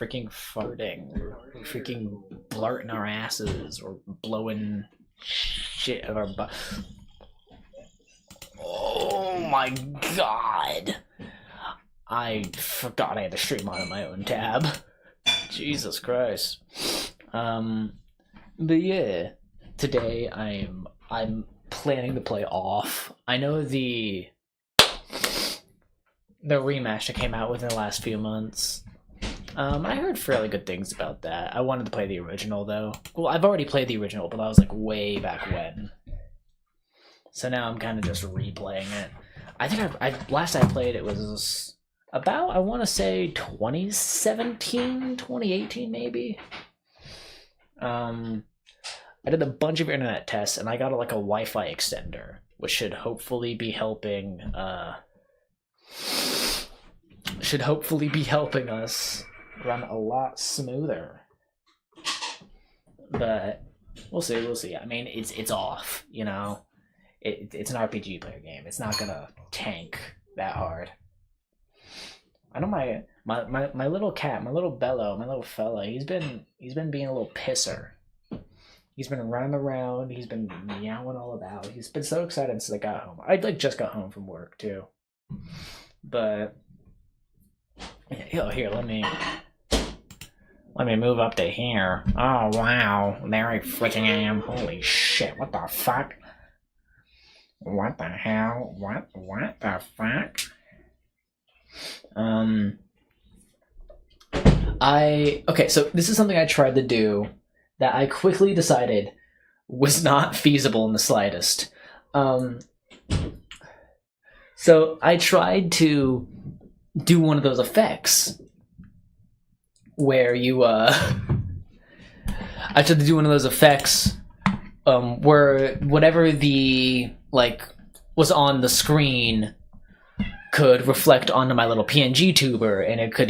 freaking farting, or freaking blurting our asses, or blowing shit of our butt. Oh my god! I forgot I had to stream on my own tab. Jesus Christ. But yeah, today I'm planning to play Off. I know the rematch that came out within the last few months. I heard fairly good things about that. I wanted to play the original though. Well, I've already played the original, but that was like way back when. So now I'm kind of just replaying it. I think last I played it was about, I want to say 2017, 2018 maybe. I did a bunch of internet tests and I got like a Wi-Fi extender, which should hopefully be helping us run a lot smoother. But we'll see. I mean, it's Off, you know. It's an RPG player game. It's not gonna tank that hard. I know my little cat, my little Bello, my little fella, he's been being a little pisser. He's been running around, he's been meowing all about. He's been so excited since I got home. I just got home from work too. But here, let me move up to here. Oh wow, there I freaking am. Holy shit, what the fuck? What the hell? What the fuck? Okay, so this is something I tried to do that I quickly decided was not feasible in the slightest. So I tried to do one of those effects where you I tried to do one of those effects where whatever the was on the screen could reflect onto my little PNG tuber, and it could,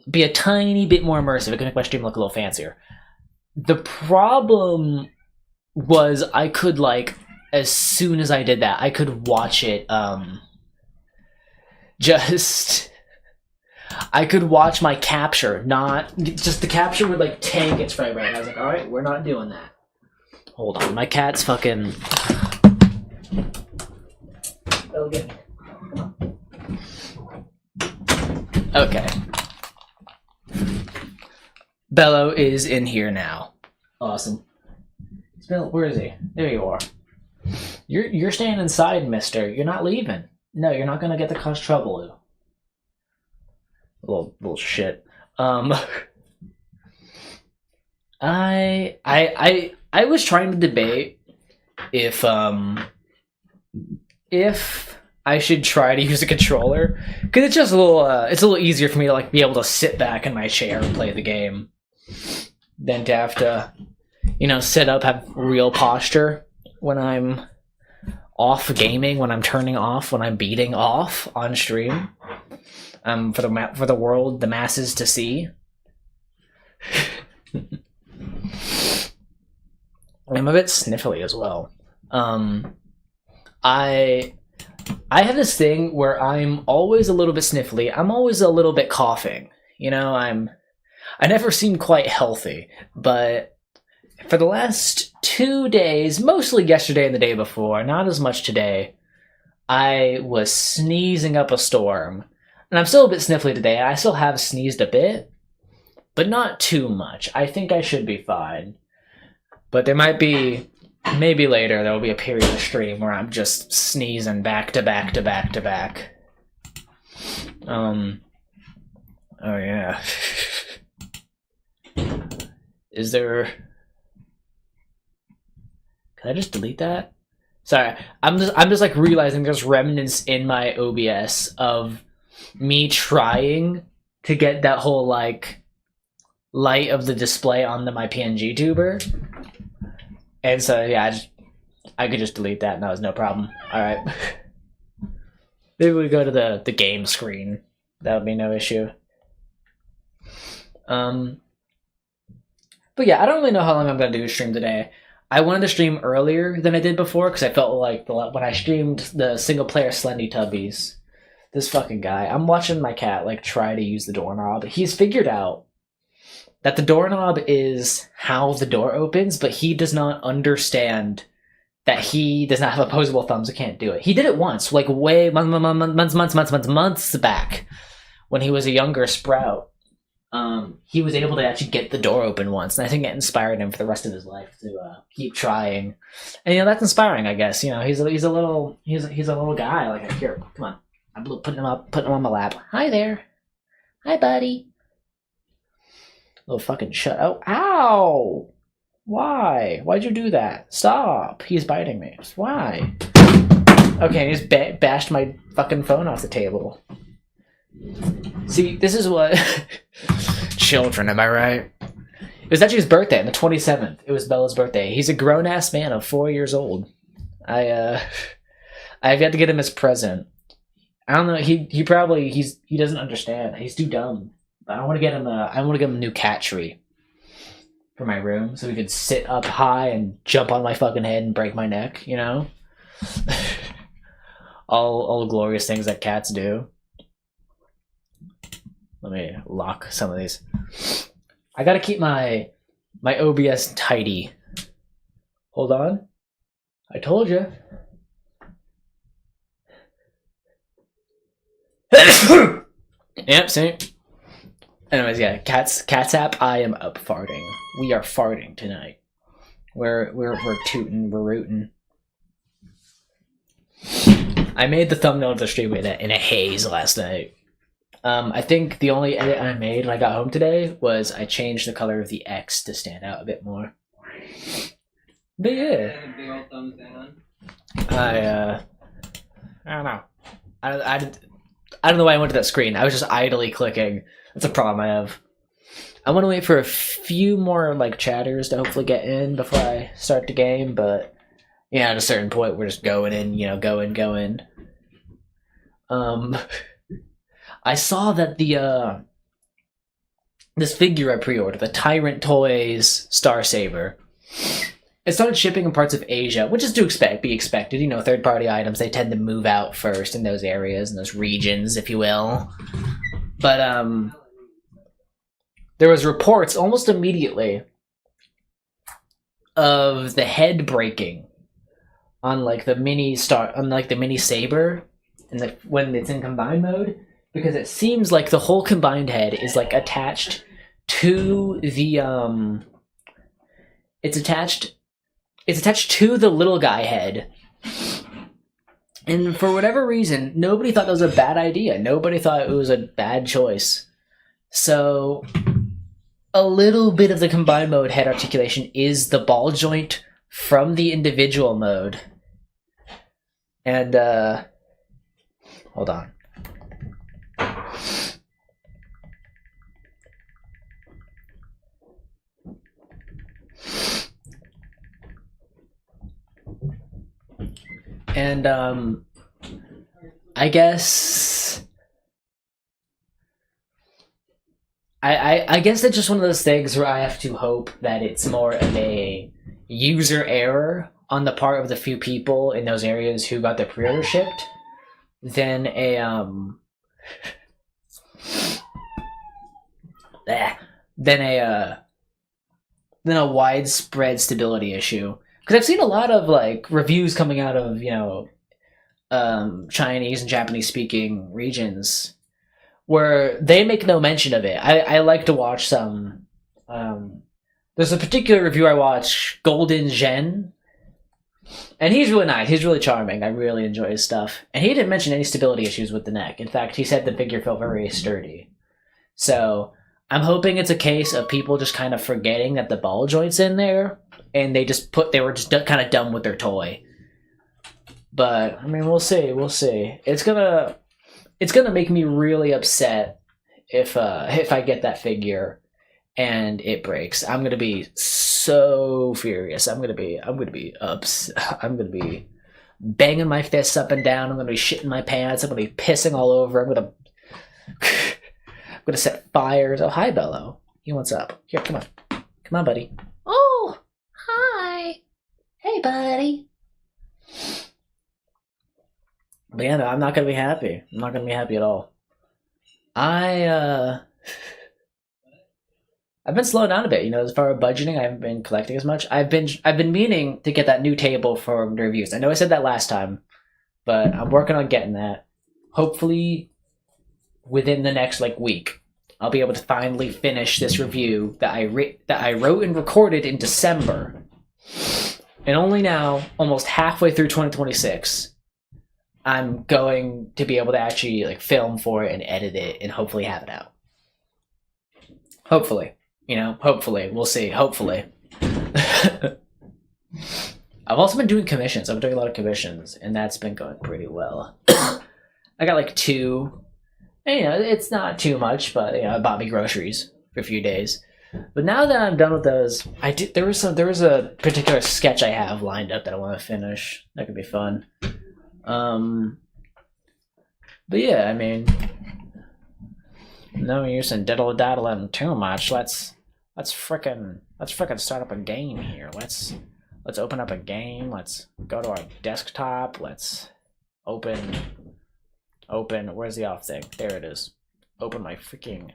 be a tiny bit more immersive. It could make my stream look a little fancier. The problem was I could, as soon as I did that, I could watch it, I could watch my capture, not, just the capture would, tank its frame rate. I was like, alright, we're not doing that. Hold on, my cat's fucking... Oh, get me. Come on. Okay. Bello is in here now. Awesome. Bill, where is he? There you are. You're staying inside, mister. You're not leaving. No, you're not gonna get to cause trouble. Little shit. I was trying to debate if I should try to use a controller, because it's just a little easier for me to be able to sit back in my chair and play the game than to have to, sit up, have real posture when I'm off gaming, when I'm turning off, when I'm beating off on stream, for the world, the masses to see. I'm a bit sniffly as well. I have this thing where I'm always a little bit sniffly. I'm always a little bit coughing. I never seem quite healthy, but for the last 2 days, mostly yesterday and the day before, not as much today, I was sneezing up a storm. And I'm still a bit sniffly today. I still have sneezed a bit, but not too much. I think I should be fine. But there might be... Maybe later there will be a period of stream where I'm just sneezing back to back to back to back. Oh yeah. Is there... Can I just delete that? Sorry, I'm just realizing there's remnants in my OBS of me trying to get that whole light of the display onto my PNG tuber. And so, yeah, I could just delete that and that was no problem. Alright. Maybe we go to the game screen. That would be no issue. But yeah, I don't really know how long I'm going to do a stream today. I wanted to stream earlier than I did before because I felt like when I streamed the single player Slendy Tubbies, this fucking guy, I'm watching my cat try to use the doorknob. He's figured out that the doorknob is how the door opens, but he does not understand that he does not have opposable thumbs and can't do it. He did it once, like way months back, when he was a younger sprout. He was able to actually get the door open once, and I think it inspired him for the rest of his life to keep trying. And that's inspiring, I guess. He's a little guy. Like, here, come on, I'm putting him on my lap. Hi there, hi buddy. Oh, fucking shut! Oh, ow! Why? Why'd you do that? Stop! He's biting me. Why? Okay, he just bashed my fucking phone off the table. See, this is what children, am I right? It was actually his birthday on the 27th. It was Bella's birthday. He's a grown-ass man of 4 years old. I've got to get him his present. I don't know, he doesn't understand. He's too dumb. But I want to get him a new cat tree for my room so he could sit up high and jump on my fucking head and break my neck, all the glorious things that cats do. Let me lock some of these. I gotta keep my OBS tidy. Hold on. I told you. Yep, see? Anyways, yeah, cats app, I am up farting. We are farting tonight. We're tooting, we're rooting. I made the thumbnail of the stream in a haze last night. I think the only edit I made when I got home today was I changed the color of the X to stand out a bit more. But yeah. Big old thumbs down. I don't know. I don't know why I went to that screen. I was just idly clicking. That's a problem I have. I want to wait for a few more chatters to hopefully get in before I start the game, but at a certain point we're just going in, going. I saw that this figure I pre-ordered, the Tyrant Toys Star Saber, it started shipping in parts of Asia, which is to be expected. Third-party items, they tend to move out first in those areas, in those regions, if you will. But there was reports almost immediately of the head breaking on the mini Saber, and when it's in combined mode. Because it seems like the whole combined head is attached to the it's attached to the little guy head. And for whatever reason, nobody thought that was a bad idea. Nobody thought it was a bad choice. So a little bit of the combined mode head articulation is the ball joint from the individual mode. And hold on. And I guess I guess that's just one of those things where I have to hope that it's more of a user error on the part of the few people in those areas who got their pre-order shipped than a widespread stability issue. Because I've seen a lot of reviews coming out of Chinese and Japanese speaking regions where they make no mention of it. I like to watch some. There's a particular review I watch, Golden Zhen, and he's really nice. He's really charming. I really enjoy his stuff, and he didn't mention any stability issues with the neck. In fact, he said the figure felt very sturdy. So I'm hoping it's a case of people just kind of forgetting that the ball joint's in there. And they were just kind of dumb with their toy. But I mean, we'll see. It's gonna make me really upset if I get that figure and it breaks. I'm gonna be so furious. I'm gonna be upset. I'm gonna be banging my fists up and down. I'm gonna be shitting my pants. I'm gonna be pissing all over. I'm gonna set fires. Oh, hi, Bello. What's up? Here, come on, buddy. Oh. Hi. Hey, buddy. But yeah, no, I'm not gonna be happy. I'm not gonna be happy at all. I've been slowing down a bit, you know, as far as budgeting. I haven't been collecting as much. I've been meaning to get that new table for the reviews. I know I said that last time, but I'm working on getting that. Hopefully, within the next like week, I'll be able to finally finish this review that I wrote and recorded in December, and only now, almost halfway through 2026, I'm going to be able to actually like film for it and edit it and hopefully have it out. Hopefully, you know, hopefully we'll see. Hopefully. I've also been doing commissions. I've been doing a lot of commissions, and that's been going pretty well. I got like 2. And, you know, it's not too much, but you know, it bought me groceries for a few days. But now that I'm done with those, there was a particular sketch I have lined up that I want to finish. That could be fun. But yeah, I mean, no use in diddle-daddling too much. Let's frickin' start up a game here. Let's open up a game. Let's go to our desktop. Let's open. Where's the off thing? There it is. Open my freaking.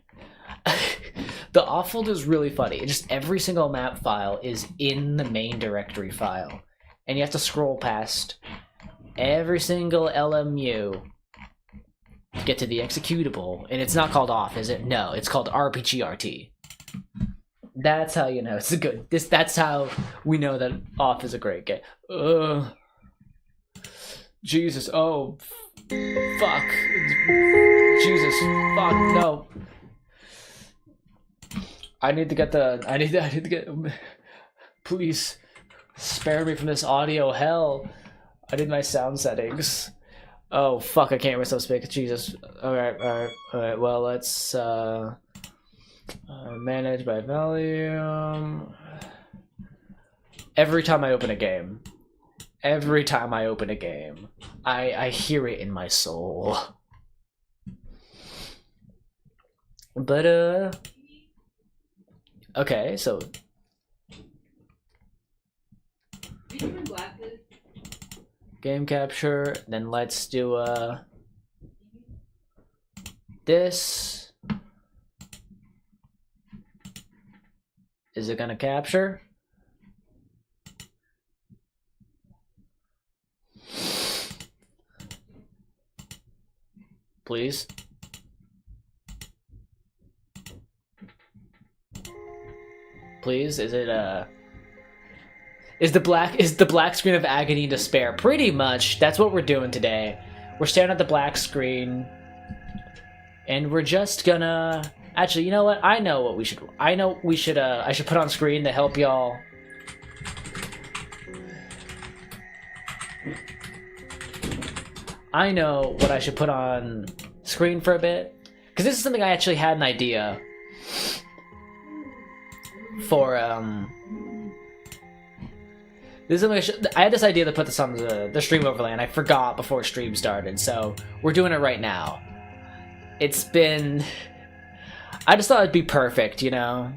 The off folder is really funny. It just every single map file is in the main directory file, and you have to scroll past every single LMU to get to the executable, and it's not called off, is it? No, it's called RPGRT. That's how you know it's a good. That's how we know that off is a great game. Jesus, oh, fuck, Jesus, fuck, no. I need to get. Please spare me from this audio hell. I did my sound settings. Oh fuck! I can't hear myself speak. Jesus. All right. Well, let's manage by volume. Every time I open a game, I hear it in my soul. But okay, so. Game capture, then let's do this. Is it gonna capture? Please. Please, is it Is the black screen of agony and despair? Pretty much. That's what we're doing today. We're staring at the black screen, and we're just gonna. Actually, you know what? I know what we should. I know we should. I should put on screen to help y'all. I know what I should put on screen for a bit, because this is something I actually had an idea for. I had this idea to put this on the stream overlay, and I forgot before stream started, so we're doing it right now. It's been... I just thought it'd be perfect, you know?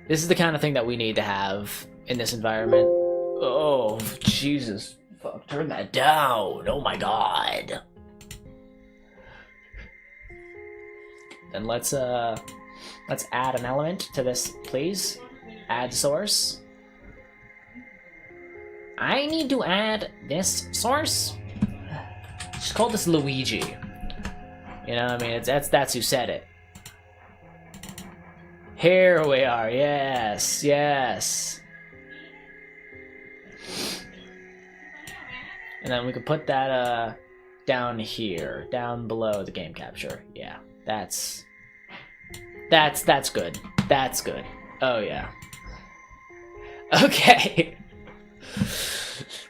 This is the kind of thing that we need to have in this environment. Oh, Jesus. Fuck, turn that down. Oh my god. Then let's add an element to this, please. Add source. I need to add this source. Just call this Luigi. You know what I mean? That's who said it. Here we are. Yes, yes. And then we can put that down here, down below the game capture. Yeah, that's good. That's good. Oh yeah. Okay.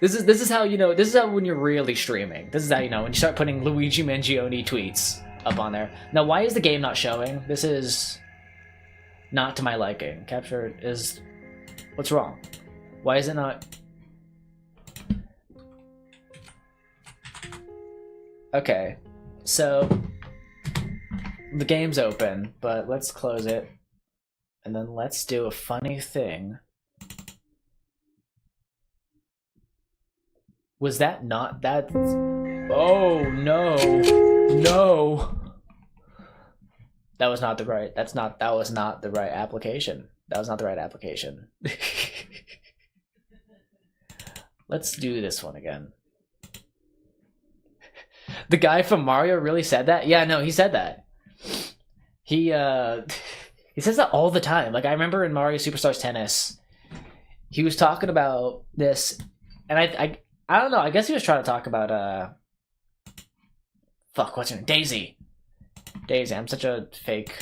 This is how you know. This is how when you're really streaming. This is how you know when you start putting Luigi Mangione tweets up on there. Now, why is the game not showing? This is not to my liking. Capture is. What's wrong? Why is it not? Okay, so the game's open, but let's close it, and then let's do a funny thing. Was that not that? Oh no, no. That was not the right. That was not the right application. That was not the right application. Let's do this one again. The guy from Mario really said that? Yeah, no, he said that. He says that all the time. Like, I remember in Mario Superstars Tennis, he was talking about this, and I don't know, I guess he was trying to talk about fuck, what's her name? Daisy. Daisy, I'm such a fake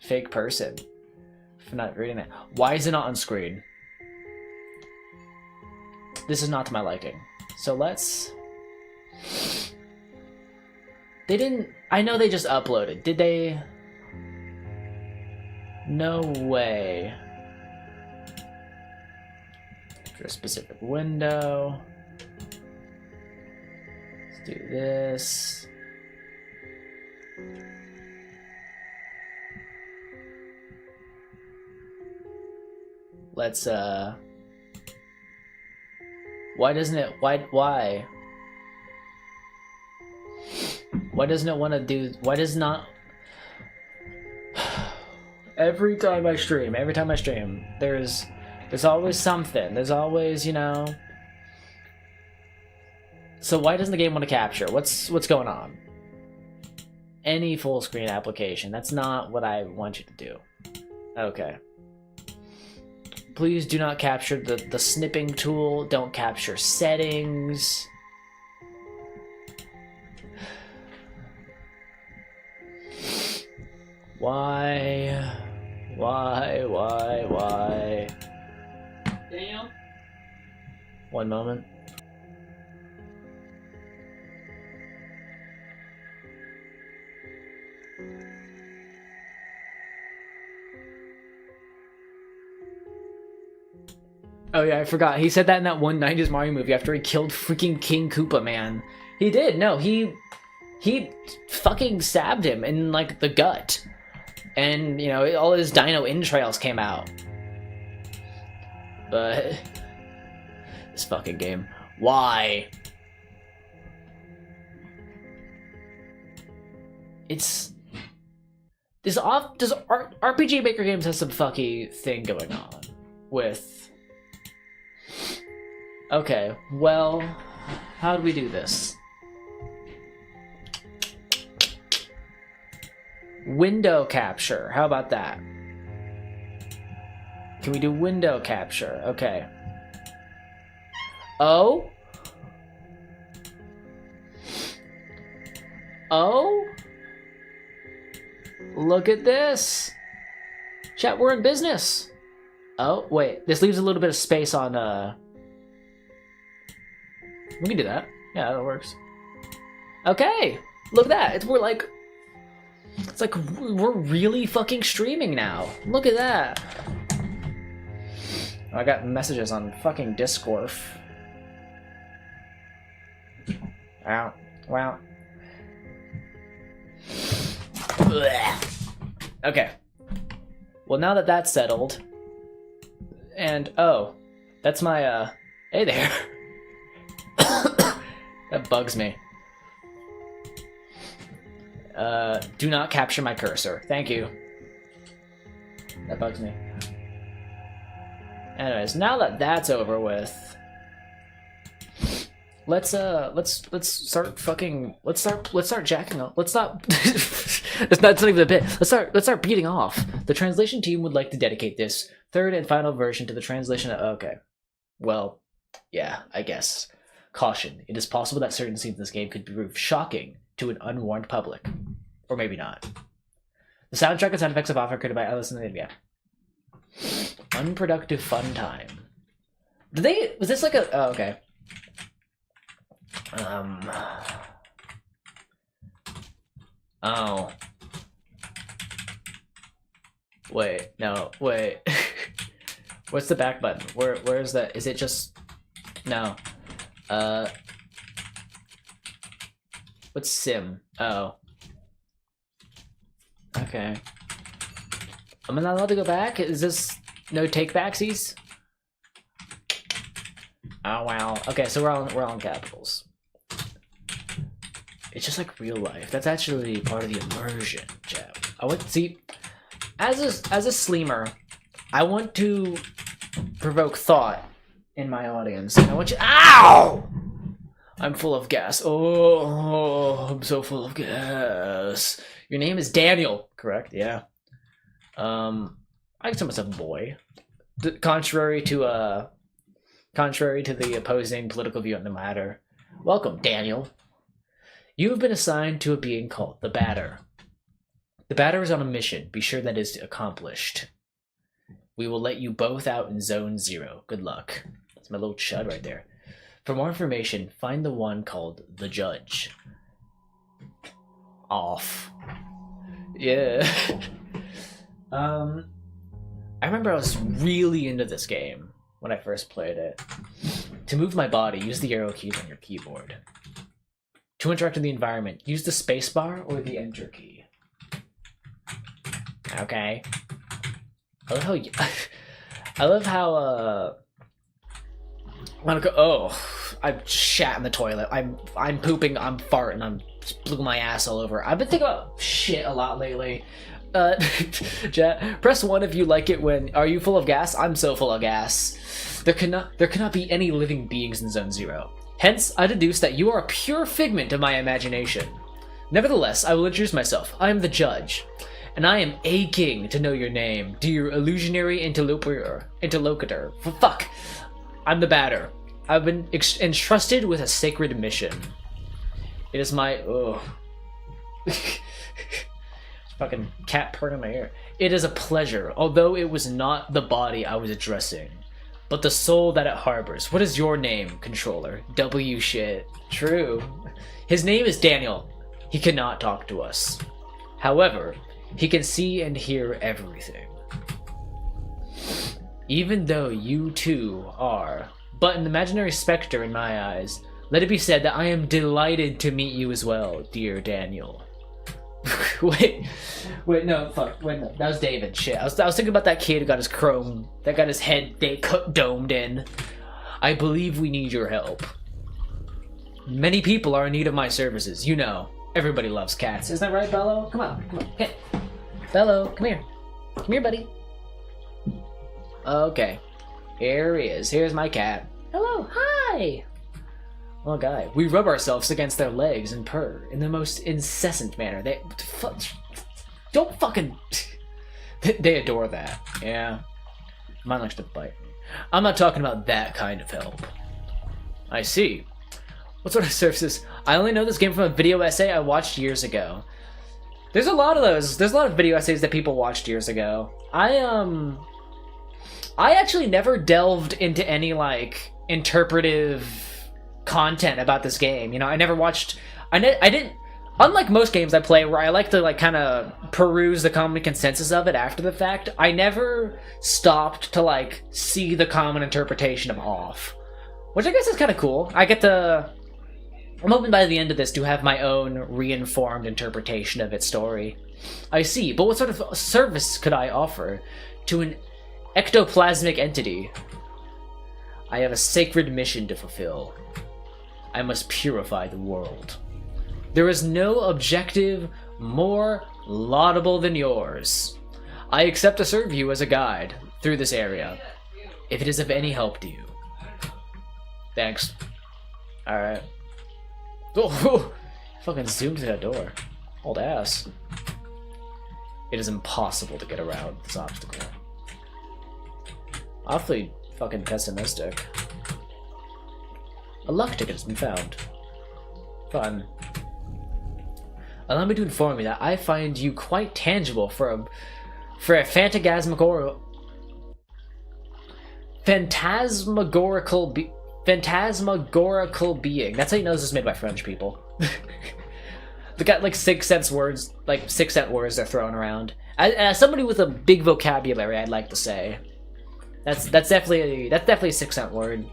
fake person for not reading that. Why is it not on screen? This is not to my liking. So let's... They didn't... I know they just uploaded. Did they... No way. For a specific window. Let's do this. Let's, why doesn't it... Why? Why doesn't it want to do... Why does not... Every time I stream, there's always something. There's always, you know... So why doesn't the game want to capture? What's going on? Any full screen application. That's not what I want you to do. Okay. Please do not capture the snipping tool. Don't capture settings. Why? Daniel? One moment. Oh yeah, I forgot. He said that in that one 90s Mario movie after he killed freaking King Koopa, man. He did. No, he fucking stabbed him in, like, the gut. And, you know, all his dino entrails came out. But... this fucking game. Why? It's... RPG Maker Games has some fucky thing going on with... Okay, well, how do we do this? Window capture, how about that? Can we do window capture? Okay. Oh? Oh? Look at this! Chat, we're in business! Oh, wait, this leaves a little bit of space on, we can do that. Yeah, that works. Okay, look at that. It's like we're really fucking streaming now. Look at that. I got messages on fucking Discord. Wow. Wow. Okay. Well, now that that's settled, and oh, that's my hey there. That bugs me. Do not capture my cursor. Thank you. That bugs me. Anyways, now that that's over with, let's start jacking off. Let's not. That's not even a bit. Let's start beating off. The translation team would like to dedicate this third and final version to the translation of... Okay. Well, yeah, I guess. Caution, it is possible that certain scenes in this game could prove shocking to an unwarned public. Or maybe not. The soundtrack and sound effects of often created by Alice in the Media. Unproductive fun time. Was this like a... Oh, okay. Oh. Wait, no, wait. What's the back button? Where is that? Is it just... No. What's sim? Oh. Okay. Am I not allowed to go back? Is this no take backsies? Oh wow. Okay, so we're all in capitals. It's just like real life. That's actually part of the immersion, Jeff. I want see, as a Sleemer, I want to provoke thought in my audience. I want you. Ow! I'm full of gas. Oh, I'm so full of gas. Your name is Daniel, correct? Yeah. I call myself boy. Contrary to the opposing political view on the matter. Welcome, Daniel. You have been assigned to a being called the Batter. The Batter is on a mission. Be sure that is accomplished. We will let you both out in Zone 0. Good luck. That's my little chud right there. For more information, find the one called the Judge. Off. Yeah. I remember I was really into this game when I first played it. To move my body, use the arrow keys on your keyboard. To interact in the environment, use the spacebar or the enter key. Okay. I love how I'm shat in the toilet. I'm pooping, I'm farting, I'm blew my ass all over. I've been thinking about shit a lot lately. Chat, press 1 if you like it when... Are you full of gas? I'm so full of gas. There cannot be any living beings in Zone 0. Hence, I deduce that you are a pure figment of my imagination. Nevertheless, I will introduce myself. I am the Judge, and I am aching to know your name, dear illusionary interlocutor. Fuck! I'm the Batter. I've been entrusted with a sacred mission. It is my... Fucking cat purring in my ear. It is a pleasure, although it was not the body I was addressing, but the soul that it harbors. What is your name, controller? W shit. True. His name is Daniel. He cannot talk to us. However, he can see and hear everything. Even though you two are but an imaginary specter in my eyes, let it be said that I am delighted to meet you as well, dear Daniel. Wait, no, fuck, wait, no, that was David, shit. I was thinking about that kid who got his head domed in. I believe we need your help. Many people are in need of my services, you know. Everybody loves cats, isn't that right, Bello? Come on, okay. Bello, come here. Come here, buddy. Okay, here he is, here's my cat. Hello, hi! Oh, guy, we rub ourselves against their legs and purr in the most incessant manner. Don't fucking... They adore that, yeah. Mine likes to bite me. I'm not talking about that kind of help. I see. What sort of services? I only know this game from a video essay I watched years ago. There's a lot of those. There's a lot of video essays that people watched years ago. I actually never delved into any, like, interpretive content about this game. You know, I never watched... I didn't... Unlike most games I play where I like to, like, kind of peruse the common consensus of it after the fact, I never stopped to, like, see the common interpretation of Off. Which I guess is kind of cool. I get to... I'm hoping by the end of this to have my own reinformed interpretation of its story. I see, but what sort of service could I offer to an ectoplasmic entity? I have a sacred mission to fulfill. I must purify the world. There is no objective more laudable than yours. I accept to serve you as a guide through this area, if it is of any help to you. Thanks. Alright. Oh, fucking zoomed through that door. Old ass. It is impossible to get around this obstacle. Awfully fucking pessimistic. A luck ticket has been found. Fun. Allow me to inform you that I find you quite tangible for a phantasmagorical being. That's how you know this is made by French people. They got like 6 cent words, like 6 cent words they're throwing around. As somebody with a big vocabulary, I'd like to say, that's definitely a 6 cent word.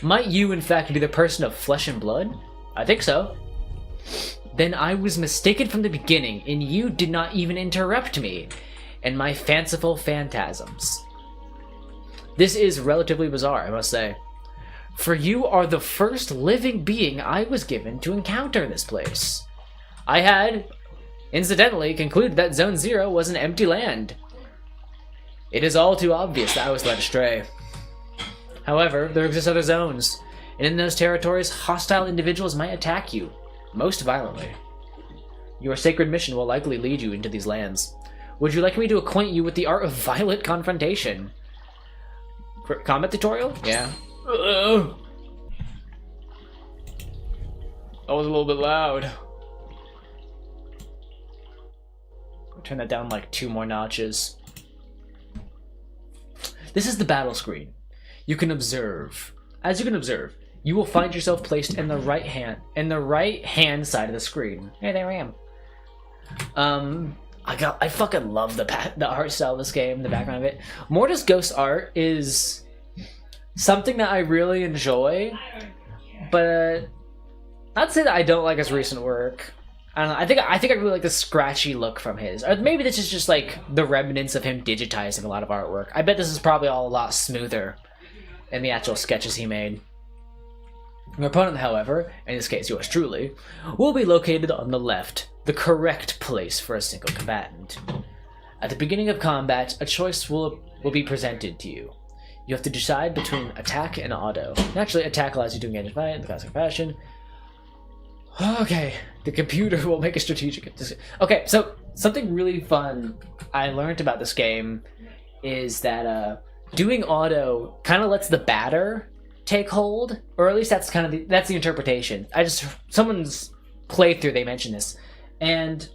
Might you, in fact, be the person of flesh and blood? I think so. Then I was mistaken from the beginning, and you did not even interrupt me and my fanciful phantasms. This is relatively bizarre, I must say. for you are the first living being I was given to encounter in this place. I had, incidentally, concluded that Zone 0 was an empty land. It is all too obvious that I was led astray. However, there exist other zones, and in those territories, hostile individuals might attack you, most violently. Your sacred mission will likely lead you into these lands. Would you like me to acquaint you with the art of violent confrontation? Combat tutorial? Yeah. That was a little bit loud. I'll turn that down like 2 more notches. This is the battle screen. You can observe. As you can observe, you will find yourself placed in the right hand side of the screen. Hey, there I am. I fucking love the art style of this game, the background of it. Mortis Ghost art is something that I really enjoy, but not to say that I don't like his recent work. I don't know. I think I really like the scratchy look from his. Or maybe this is just like the remnants of him digitizing a lot of artwork. I bet this is probably all a lot smoother than the actual sketches he made. Your opponent, however, in this case yours truly, will be located on the left, the correct place for a single combatant. At the beginning of combat, a choice will be presented to you. You have to decide between attack and auto. Naturally, attack allows you to engage in fight in the classic fashion. Okay, the computer will make a strategic decision. Okay, so something really fun I learned about this game is that doing auto kind of lets the batter take hold, or at least that's kind of that's the interpretation. Someone's playthrough they mentioned this, and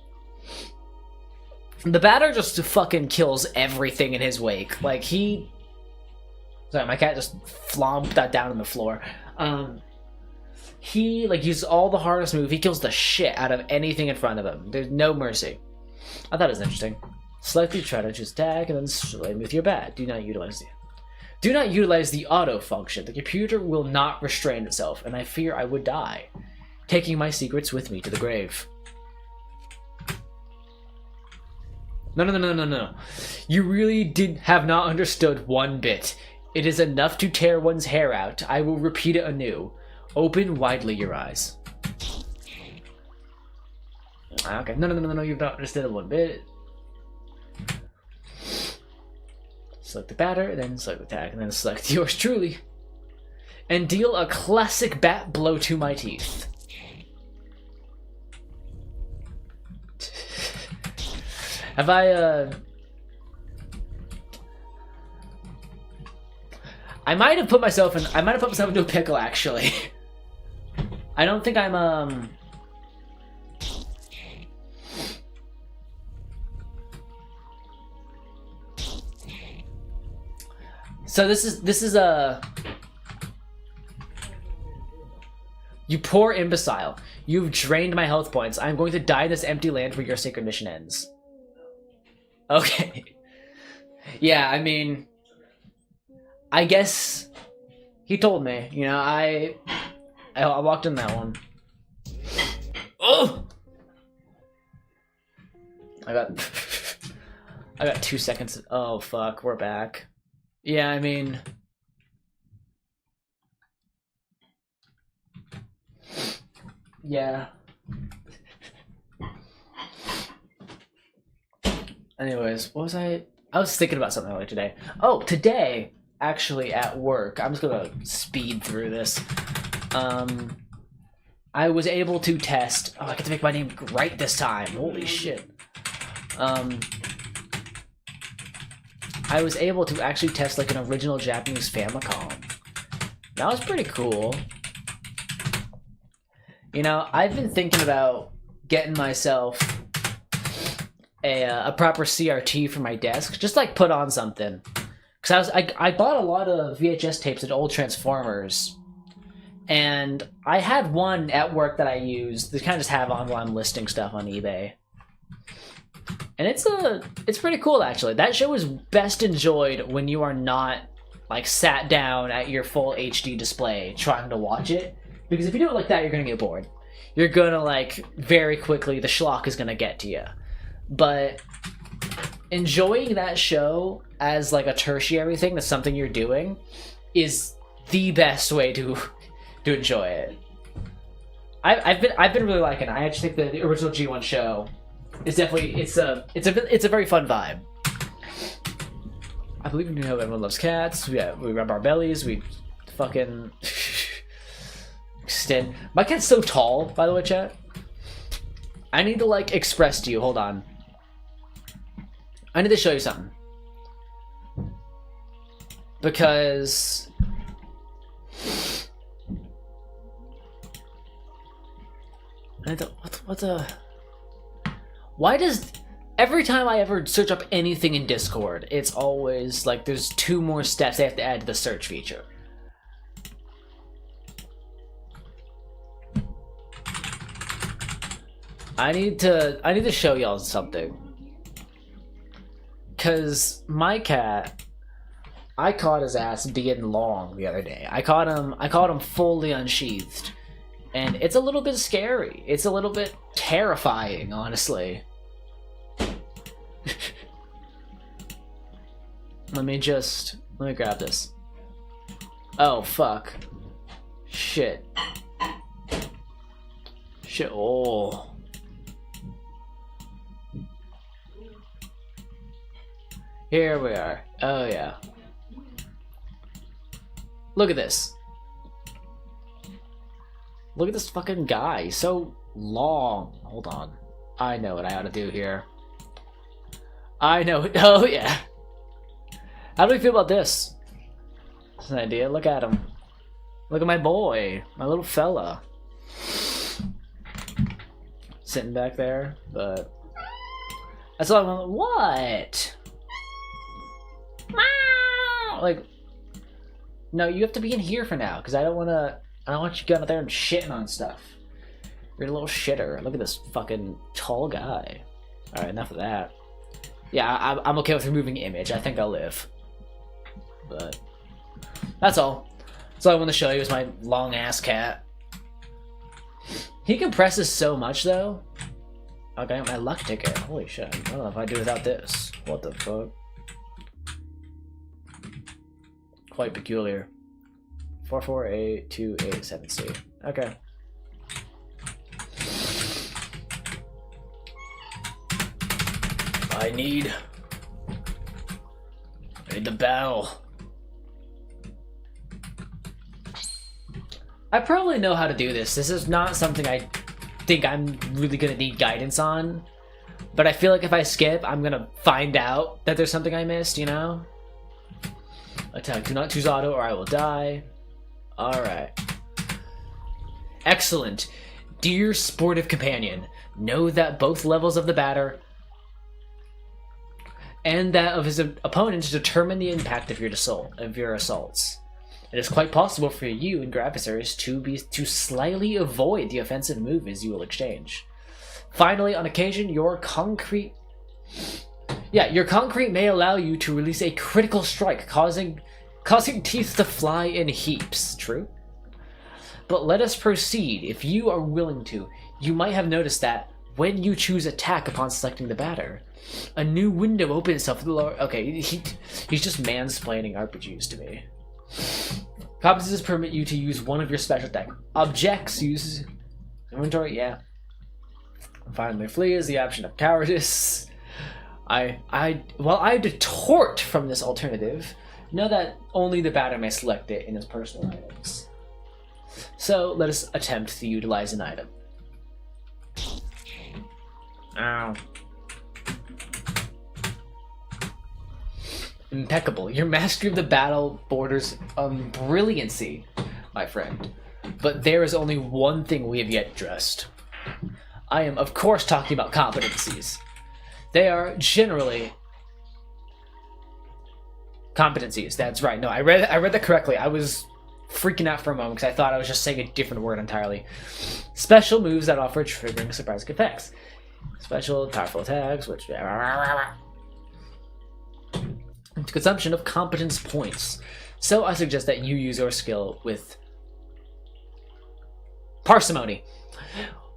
the batter just fucking kills everything in his wake. Like sorry, my cat just flomped that down on the floor. He uses all the hardest move. He kills the shit out of anything in front of him. There's no mercy. I thought it was interesting. Slightly try to choose attack and then swing with your bat. Do not utilize the auto function. The computer will not restrain itself, and I fear I would die, taking my secrets with me to the grave. No. You really have not understood one bit. It is enough to tear one's hair out. I will repeat it anew. Open widely your eyes. Okay, no, you've not understood it one bit. Select the batter, then select the attack, and then select yours truly. And deal a classic bat blow to my teeth. Have I might have put myself into a pickle, actually. I don't think I'm So this is you poor imbecile. You've drained my health points. I'm going to die in this empty land where your sacred mission ends. Okay. Yeah, I mean, I guess he told me. You know, I walked in that one. Oh! I got 2 seconds. Oh fuck, we're back. Yeah, I mean, yeah. Anyways, what was I was thinking about something earlier today. Oh, today, actually at work, I'm just gonna speed through this. I was able to test. Oh, I get to make my name right this time. Holy shit. I was able to actually test like an original Japanese Famicom. That was pretty cool. You know, I've been thinking about getting myself a proper CRT for my desk, just like put on something. Cause I bought a lot of VHS tapes at old Transformers, and I had one at work that I used to kind of just have on while I'm listing stuff on eBay. And it's pretty cool, actually. That show is best enjoyed when you are not like sat down at your full HD display trying to watch it, because if you do it like that, you're gonna get bored. You're gonna like very quickly the schlock is gonna get to you. But enjoying that show as like a tertiary thing, that's something you're doing, is the best way to enjoy it. I've been really liking it. I actually think the original G1 show is definitely it's a very fun vibe. I believe in how everyone loves cats. We rub our bellies. We fucking extend. My cat's so tall, by the way, chat. I need to like express to you. Hold on. I need to show you something because what the? Why does every time I ever search up anything in Discord, it's always like there's 2 more steps they have to add to the search feature. I need to show y'all something. Cause my cat, I caught his ass being long the other day. I caught him fully unsheathed. And it's a little bit scary. It's a little bit terrifying, honestly. Let me grab this. Oh, fuck. Shit. Oh. Here we are. Oh, yeah. Look at this. Look at this fucking guy. He's so long. Hold on. I know what I ought to do here. I know. Oh, yeah. How do we feel about this? That's an idea. Look at him. Look at my boy. My little fella. Sitting back there, but... That's all I want. What? Like... No, you have to be in here for now, because I don't want you going out there and shitting on stuff. You're a little shitter. Look at this fucking tall guy. Alright, enough of that. Yeah, I'm okay with removing image. I think I'll live. But that's all. That's all I want to show you is my long-ass cat. He compresses so much, though. Okay, I got my luck ticket. Holy shit. I don't know if I do without this. What the fuck? Quite peculiar. 448287C. Okay. I need the battle. I probably know how to do this. This is not something I think I'm really gonna need guidance on. But I feel like if I skip, I'm gonna find out that there's something I missed, you know? Attack, do not choose auto or I will die. Alright. Excellent. Dear sportive companion, know that both levels of the batter and that of his opponents determine the impact of your assaults. It is quite possible for you and your adversaries to slightly avoid the offensive moves you will exchange. Finally, on occasion, your concrete may allow you to release a critical strike, causing teeth to fly in heaps. True. But let us proceed. If you are willing to, you might have noticed that when you choose attack upon selecting the batter, a new window opens itself in the lower... Okay, he's just mansplaining RPGs to me. Competencies permit you to use one of your special deck objects. Use inventory, yeah. Finally, flee is the option of cowardice. While I detort from this alternative, know that only the batter may select it in his personal items. So let us attempt to utilize an item. Ow. Impeccable. Your mastery of the battle borders on brilliancy, my friend. But there is only one thing we have yet addressed. I am, of course, talking about competencies. They are generally competencies. That's right. No, I read that correctly. I was freaking out for a moment because I thought I was just saying a different word entirely. Special moves that offer triggering surprising effects. Special powerful attacks, which consumption of competence points. So I suggest that you use your skill with parsimony.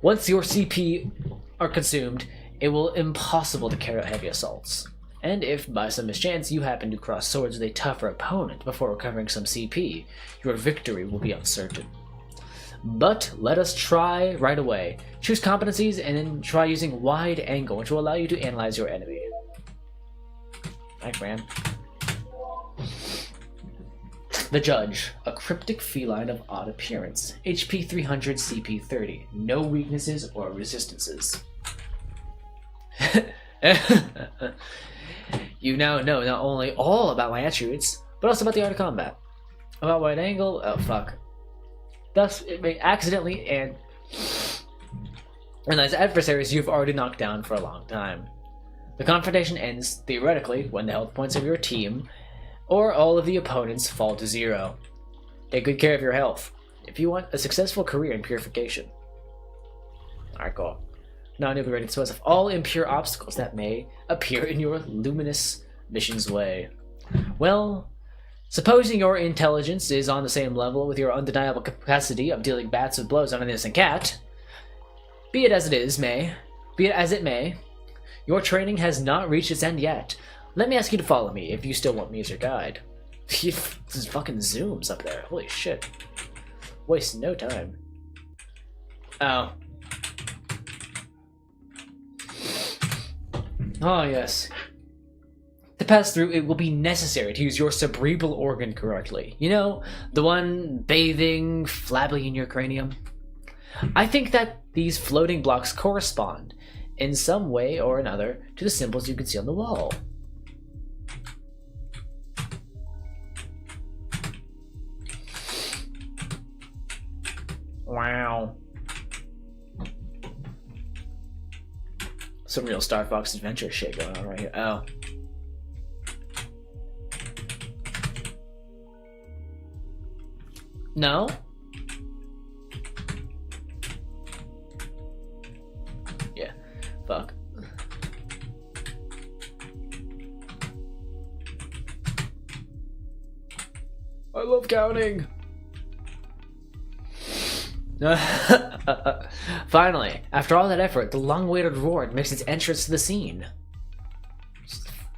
Once your CP are consumed, it will impossible to carry out heavy assaults. And if, by some mischance, you happen to cross swords with a tougher opponent before recovering some CP, your victory will be uncertain. But let us try right away. Choose competencies and then try using wide angle, which will allow you to analyze your enemy. Thanks, man. The Judge, a cryptic feline of odd appearance. HP 300, CP 30. No weaknesses or resistances. You now know not only all about my attributes, but also about the art of combat. About wide angle, oh fuck. Thus, it may accidentally and as adversaries you've already knocked down for a long time. The confrontation ends, theoretically, when the health points of your team or all of the opponents fall to 0. Take good care of your health if you want a successful career in purification. Alright, cool. Now you'll be ready to dispose of all impure obstacles that may appear in your luminous mission's way. Well, supposing your intelligence is on the same level with your undeniable capacity of dealing bats with blows on an innocent cat, be it as it may, your training has not reached its end yet. Let me ask you to follow me if you still want me as your guide. This is fucking zooms up there. Holy shit. Waste no time. Oh. Oh, yes. To pass through, it will be necessary to use your cerebral organ correctly. You know, the one bathing flabbily in your cranium? I think that these floating blocks correspond, in some way or another, to the symbols you can see on the wall. Wow. Some real Star Fox Adventure shit going on right here. Oh. No? Yeah. Fuck. I love counting. Finally, after all that effort, the long-awaited reward makes its entrance to the scene.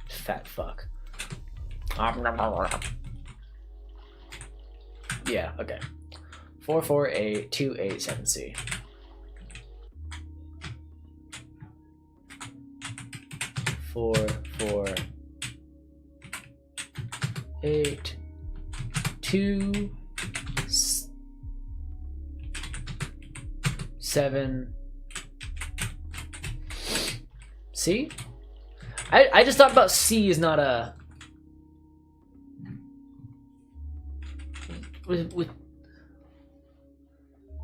Fat fuck. Yeah, okay. 448-287C. Four, 8, 2, 7. C? I just thought about C is not a...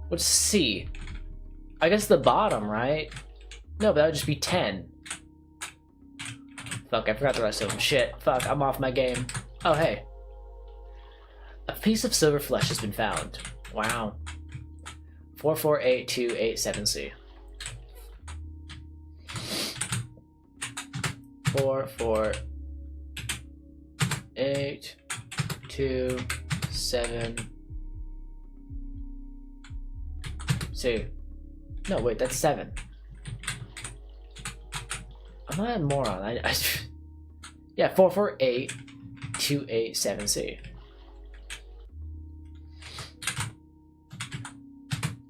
What's C? I guess the bottom, right? No, but that would just be 10. Fuck, I forgot the rest of them. Shit, fuck, I'm off my game. Oh, hey. A piece of silver flesh has been found. Wow. 448-287C. 448-2-7C. No, wait, that's 7. Am I a moron? Yeah, 448-287C.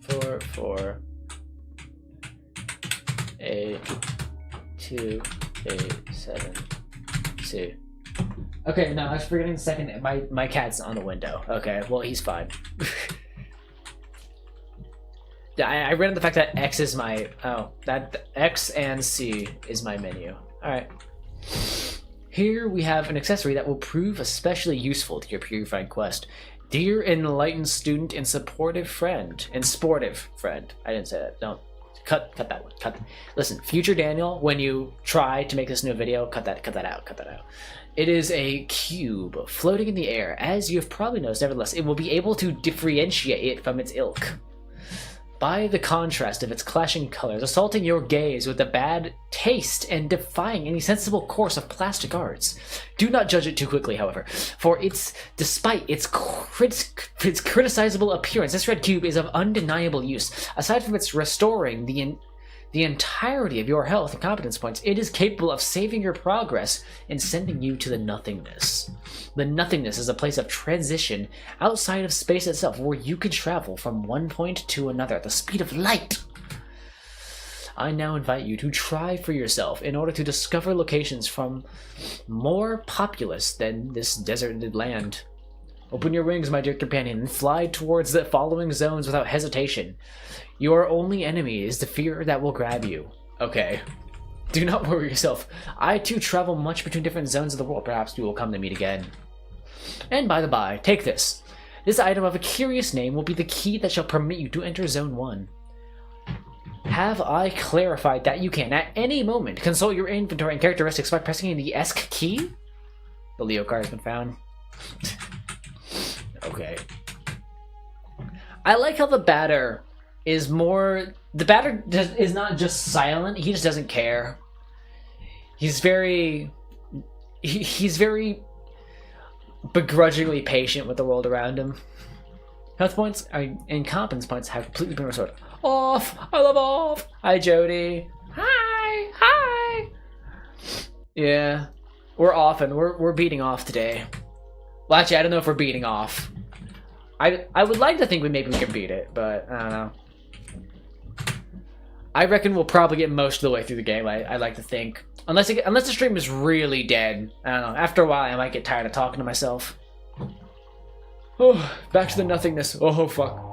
448-287C. Okay, no, I was forgetting the second. My cat's on the window. Okay, well, he's fine. I read the fact that X is my... Oh, that X and C is my menu. Alright. Here we have an accessory that will prove especially useful to your purified quest. Dear enlightened student and sportive friend. I didn't say that. Don't. Cut that one. Listen, future Daniel, when you try to make this new video, cut that out. It is a cube floating in the air. As you have probably noticed, nevertheless, it will be able to differentiate it from its ilk by the contrast of its clashing colors, assaulting your gaze with a bad taste and defying any sensible course of plastic arts. Do not judge it too quickly, however, for despite its criticizable appearance, this red cube is of undeniable use. Aside from its restoring the the entirety of your health and competence points, it is capable of saving your progress and sending you to the nothingness. The nothingness is a place of transition outside of space itself, where you can travel from one point to another at the speed of light. I now invite you to try for yourself in order to discover locations from more populous than this deserted land. Open your wings, my dear companion, and fly towards the following zones without hesitation. Your only enemy is the fear that will grab you. Okay. Do not worry yourself. I too travel much between different zones of the world. Perhaps we will come to meet again. And by the by, take this. This item of a curious name will be the key that shall permit you to enter Zone 1. Have I clarified that you can, at any moment, consult your inventory and characteristics by pressing the ESC key? The Leo card has been found. Okay. I like how the batter is more... The batter is not just silent, he just doesn't care. He's very... He's very begrudgingly patient with the world around him. Health points and competence points have completely been restored. Off! I love off! Hi, Jody. Hi! Hi! Yeah. We're off, and we're beating off today. Well, actually, I don't know if we're beating off. I would like to think maybe we can beat it, but I don't know. I reckon we'll probably get most of the way through the game, I like to think. Unless the stream is really dead. I don't know. After a while, I might get tired of talking to myself. Oh, back to the nothingness. Oh, fuck.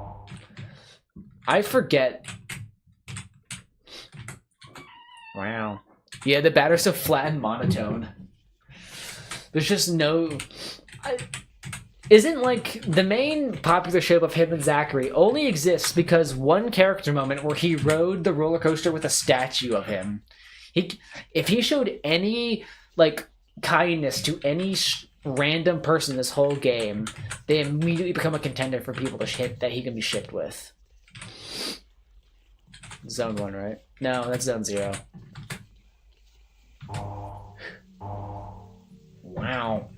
I forget. Wow. Yeah, the batter's so flat and monotone. There's just no... Isn't, like, the main popular shape of him and Zachary only exists because one character moment where he rode the roller coaster with a statue of him. If he showed any, like, kindness to any random person this whole game, they immediately become a contender for people to ship that he can be shipped with. Zone 1, right? No, that's Zone 0. Wow.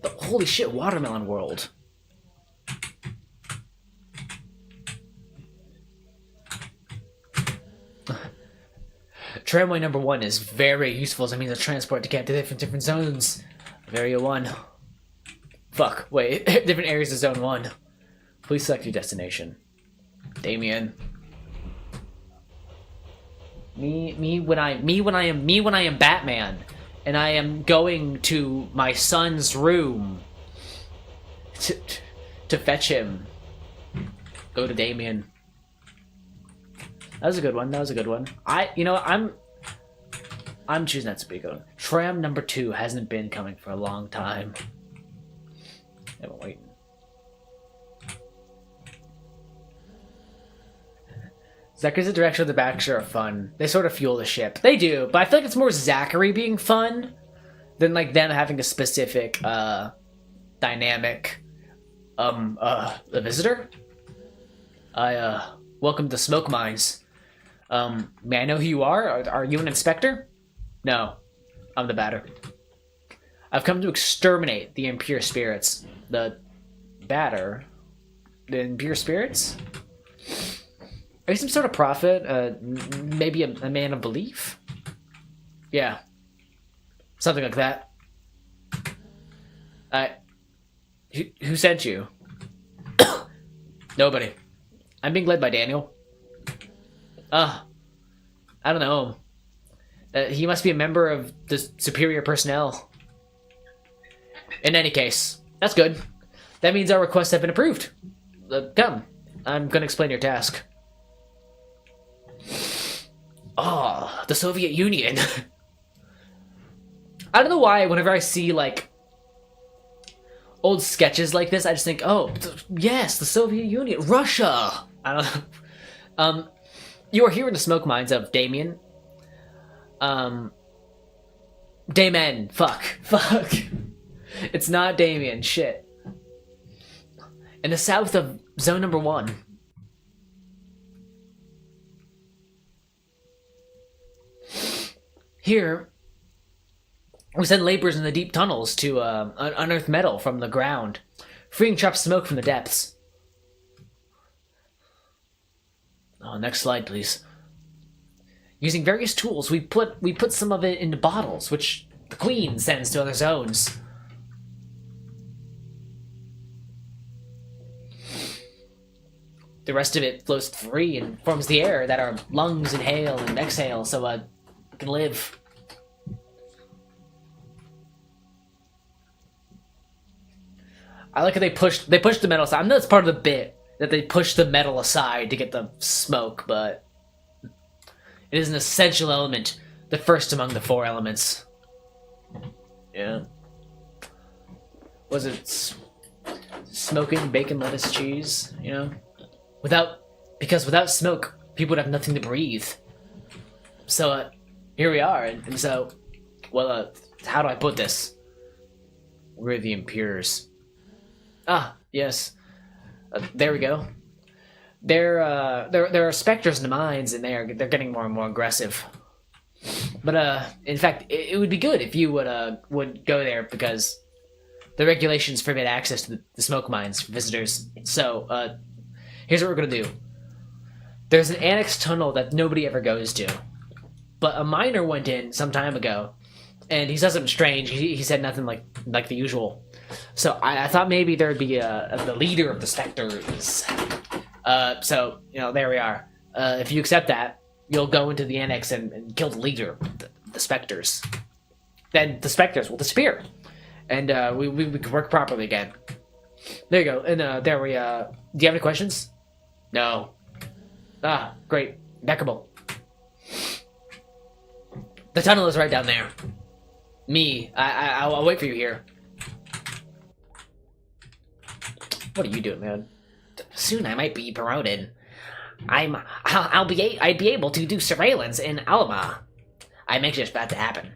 Holy shit, Watermelon World. Tramway number 1 is very useful as a means of transport to get to different zones of Area 1. Fuck, wait, different areas of Zone 1. Please select your destination. Damien. Me when I am Batman. And I am going to my son's room to fetch him. Go to Damien. That was a good one. That was a good one. I'm choosing that to be a good one. Tram number 2 hasn't been coming for a long time. I've been waiting. Zachary's the direction of the Baxter are fun. They sort of fuel the ship. They do, but I feel like it's more Zachary being fun than like them having a specific dynamic. The visitor? Welcome to Smoke Mines. May I know who you are? Are you an inspector? No, I'm the batter. I've come to exterminate the impure spirits. The batter? The impure spirits? Are you some sort of prophet? Maybe a man of belief? Yeah. Something like that. Who sent you? Nobody. I'm being led by Daniel. I don't know. He must be a member of the superior personnel. In any case, that's good. That means our requests have been approved. Come. I'm gonna explain your task. Oh, the Soviet Union. I don't know why whenever I see, like, old sketches like this, I just think, oh, yes, the Soviet Union. Russia! I don't know. You are here in the smoke mines of Damien. Damien. Fuck. It's not Damien. Shit. In the south of Zone number 1. Here, we send laborers in the deep tunnels to unearth metal from the ground, freeing trapped smoke from the depths. Oh, next slide, please. Using various tools, we put some of it into bottles, which the Queen sends to other zones. The rest of it flows free and forms the air that our lungs inhale and exhale, so we can live. I like how they pushed the metal aside. I know it's part of the bit that they pushed the metal aside to get the smoke, but it is an essential element, the first among the four elements. Yeah. Was it smoking, bacon, lettuce, cheese? You know, because without smoke, people would have nothing to breathe. So here we are, and so, well, how do I put this? We're the Impures. Ah, yes. There we go. There are specters in the mines, and they're getting more and more aggressive. But in fact, it would be good if you would go there, because the regulations forbid access to the smoke mines for visitors. So here's what we're gonna do. There's an annex tunnel that nobody ever goes to, but a miner went in some time ago, and he said something strange. He said nothing like the usual. So I thought maybe there'd be the leader of the Spectres. So, you know, there we are. If you accept that, you'll go into the annex and kill the leader, the Spectres. Then the Spectres will disappear, and we can work properly again. There you go. And there we. Do you have any questions? No. Ah, great. Impeccable. The tunnel is right down there. I'll wait for you here. What are you doing, man? Soon I might be promoted. I'd be able to do surveillance in Alma. I'm anxious for that to happen.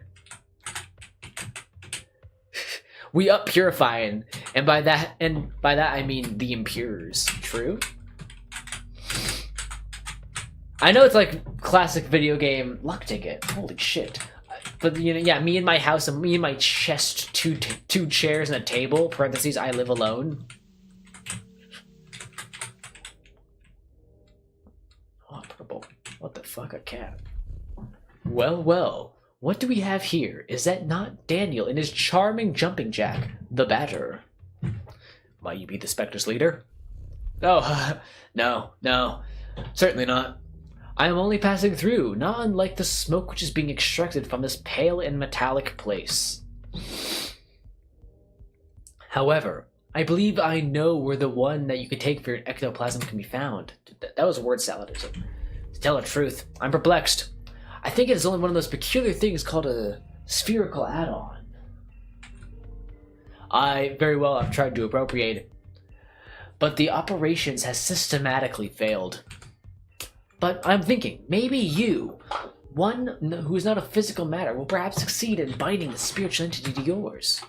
We up purifying, and by that I mean the Impures. True. I know it's like classic video game luck ticket. Holy shit. But, you know, yeah, me and my house, and me and my chest, two chairs and a table, parentheses, I live alone. Oh, purple. What the fuck, a cat? Well, well, what do we have here? Is that not Daniel and his charming jumping jack, the Batter? Might you be the Spectre's leader? Oh, no, certainly not. I am only passing through, not unlike the smoke which is being extracted from this pale and metallic place. However, I believe I know where the one that you could take for your ectoplasm can be found. That was word salad. To tell the truth, I'm perplexed. I think it is only one of those peculiar things called a spherical add-on. I very well have tried to appropriate it, but the operations has systematically failed. But I'm thinking, maybe you, one who is not a physical matter, will perhaps succeed in binding the spiritual entity to yours.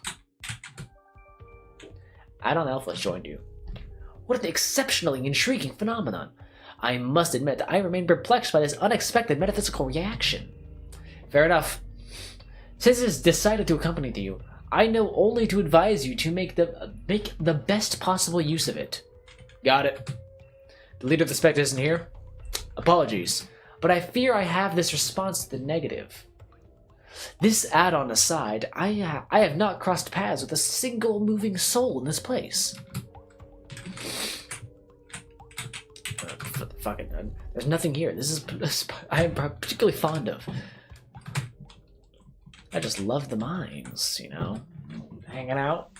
Add-on Alpha has joined you. What an exceptionally intriguing phenomenon. I must admit that I remain perplexed by this unexpected metaphysical reaction. Fair enough. Since it is decided to accompany you, I know only to advise you to make the best possible use of it. Got it. The leader of the Spectre isn't here? Apologies, but I fear I have this response to the negative. This add-on aside, I have not crossed paths with a single moving soul in this place. Fucking, there's nothing here. This is I am particularly fond of. I just love the mines, you know, hanging out.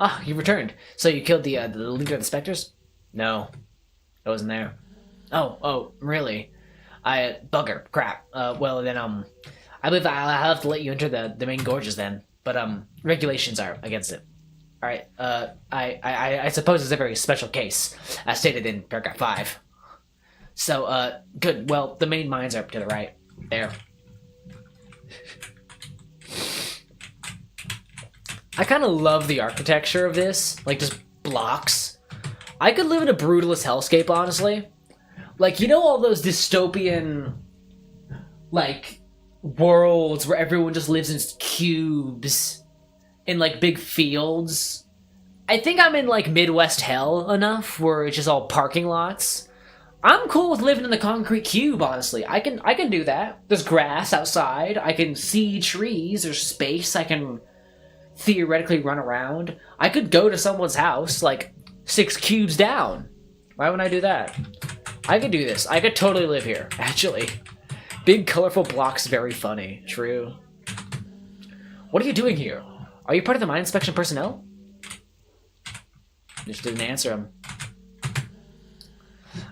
Ah, you returned. So you killed the leader of the Spectres? No. I wasn't there. Oh, really? Bugger, crap. Well then, I believe I'll have to let you enter the main gorges then. But, regulations are against it. Alright, I suppose it's a very special case, as stated in paragraph 5. So, good. Well, the main mines are up to the right. There. I kind of love the architecture of this. Like, just blocks. I could live in a brutalist hellscape, honestly. Like, you know all those dystopian, like, worlds where everyone just lives in cubes in, like, big fields? I think I'm in, like, Midwest hell enough where it's just all parking lots. I'm cool with living in the concrete cube, honestly. I can do that. There's grass outside. I can see trees. There's space. I can theoretically run around. I could go to someone's house, like 6 cubes down. Why wouldn't I do that? I could do this. I could totally live here, actually. Big, colorful blocks, very funny. True. What are you doing here? Are you part of the mine inspection personnel? Just didn't answer him.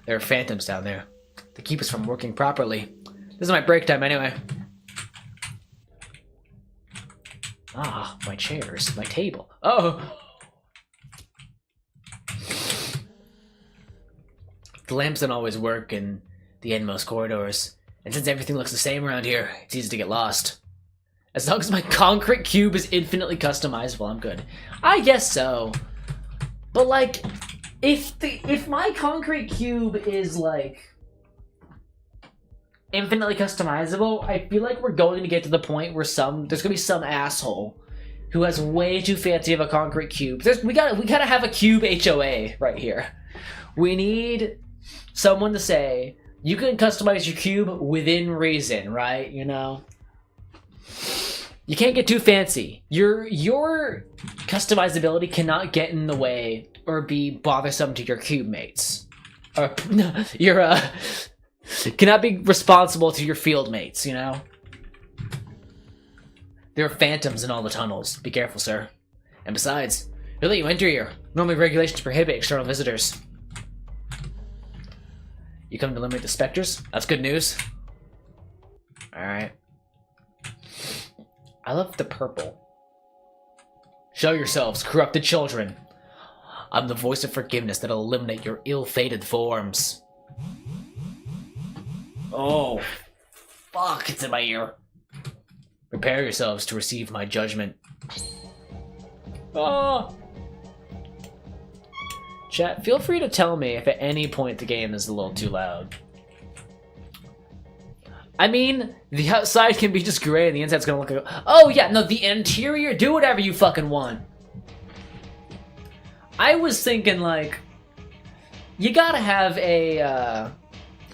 There are phantoms down there. They keep us from working properly. This is my break time anyway. Ah, my chairs, my table. Oh! The lamps don't always work in the endmost corridors. And since everything looks the same around here, it's easy to get lost. As long as my concrete cube is infinitely customizable, I'm good. I guess so. But like, if my concrete cube is like infinitely customizable, I feel like we're going to get to the point where there's gonna be some asshole who has way too fancy of a concrete cube. We gotta have a cube HOA right here. We need someone to say, you can customize your cube within reason, right? You know? You can't get too fancy. Your customizability cannot get in the way or be bothersome to your cube mates. Or cannot be responsible to your field mates, you know? There are phantoms in all the tunnels. Be careful, sir. And besides, who let you enter here? Normally regulations prohibit external visitors. You come to eliminate the specters? That's good news. Alright. I love the purple. Show yourselves, corrupted children. I'm the voice of forgiveness that'll eliminate your ill-fated forms. Oh, fuck, it's in my ear. Prepare yourselves to receive my judgment. Oh! Chat, feel free to tell me if at any point the game is a little too loud. I mean, the outside can be just gray and the inside's gonna look like... Oh yeah, no, the interior, do whatever you fucking want. I was thinking, like, you gotta have a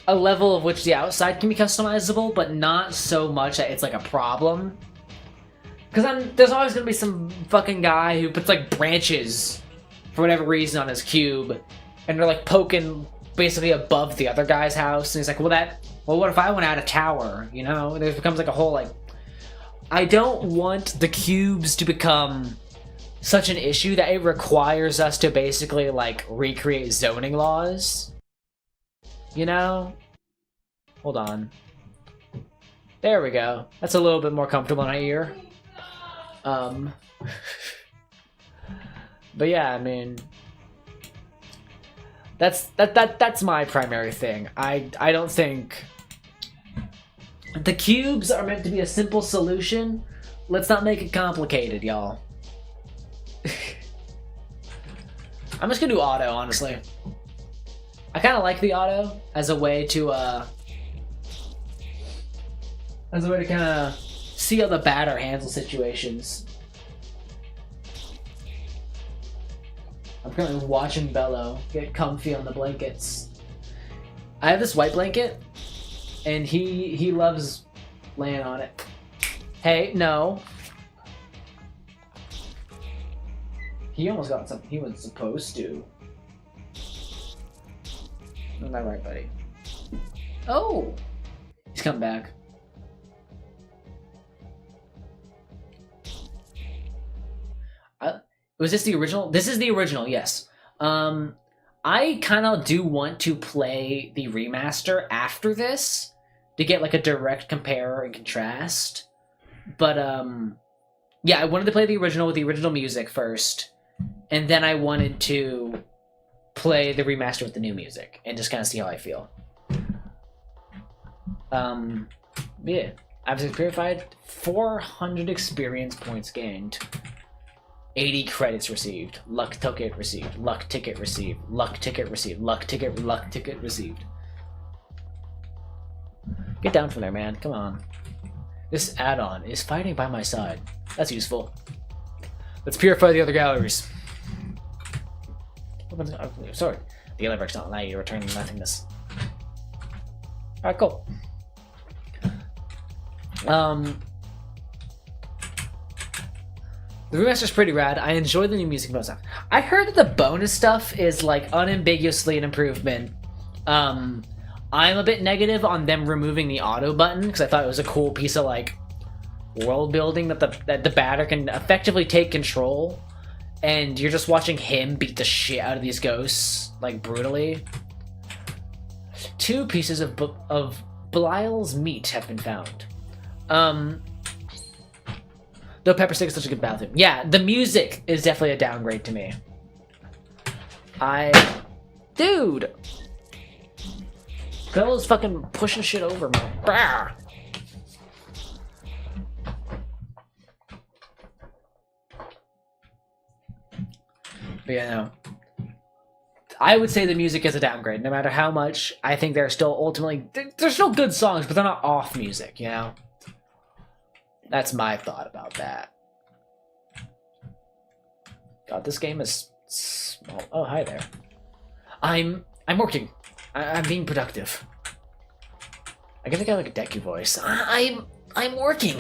level of which the outside can be customizable, but not so much that it's like a problem. Because there's always gonna be some fucking guy who puts like branches for whatever reason on his cube, and they're like poking basically above the other guy's house, and he's like, well, what if I went out a tower, you know? There becomes like a whole, like... I don't want the cubes to become such an issue that it requires us to basically, like, recreate zoning laws. You know? Hold on. There we go. That's a little bit more comfortable in my ear. But yeah, I mean... That's my primary thing. I don't think... The cubes are meant to be a simple solution. Let's not make it complicated, y'all. I'm just gonna do auto, honestly. I kind of like the auto as a way to kind of see how the batter handles situations. I'm currently watching Bello get comfy on the blankets. I have this white blanket, and he loves laying on it. Hey, no. He almost got something he wasn't supposed to. Isn't that right, buddy? Oh! He's come back. Was this the original? This is the original, yes. I kind of do want to play the remaster after this to get like a direct compare and contrast. But yeah, I wanted to play the original with the original music first, and then I wanted to play the remaster with the new music and just kind of see how I feel. Yeah, I've purified 400 experience points gained. 80 credits received. Luck ticket received. Luck ticket received. Luck ticket received. Luck ticket received. Get down from there, man. Come on. This add-on is fighting by my side. That's useful. Let's purify the other galleries. Sorry. The Elever's not allow you to return to nothingness. Alright, cool. The remaster's pretty rad. I enjoy the new music bonus stuff. I heard that the bonus stuff is like unambiguously an improvement. I'm a bit negative on them removing the auto button because I thought it was a cool piece of like world building that the batter can effectively take control, and you're just watching him beat the shit out of these ghosts like brutally. 2 pieces of Belial's meat have been found. Though Pepper Stick is such a good battle theme. Yeah, the music is definitely a downgrade to me. Dude! Bella's fucking pushing shit over me. Brr. But yeah, no. I would say the music is a downgrade, no matter how much. I think they're still ultimately... They're still good songs, but they're not off music, you know? That's my thought about that. God, this game is small. Oh, hi there. I'm working. I'm being productive. I gotta get like a Deku voice. I'm working.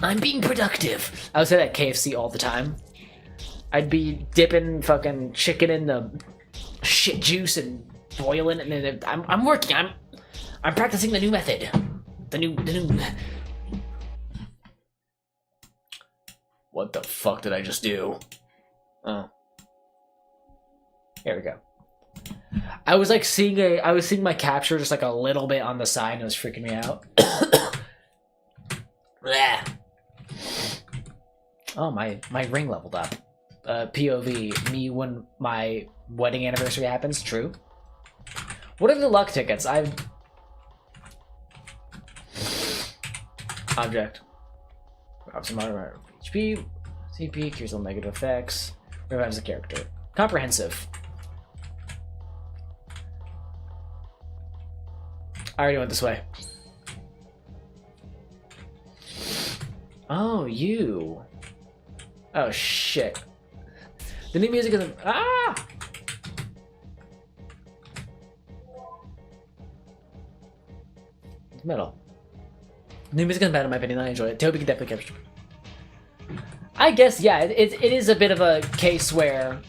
I'm being productive. I would say that at KFC all the time. I'd be dipping fucking chicken in the shit juice and boiling it, and then I'm working. I'm practicing the new method. The new. What the fuck did I just do? Oh. Here we go. I was like I was seeing my capture just like a little bit on the side, and it was freaking me out. Oh, my ring leveled up. POV, me when my wedding anniversary happens, true. What are the luck tickets? Object. HP, CP, cures all negative effects, revives the character. Comprehensive. I already went this way. Oh, you. Oh, shit. The new music is... Ah! It's metal. New music isn't bad in my opinion. I enjoy it. Toby can definitely capture. I guess, yeah, it is a bit of a case where,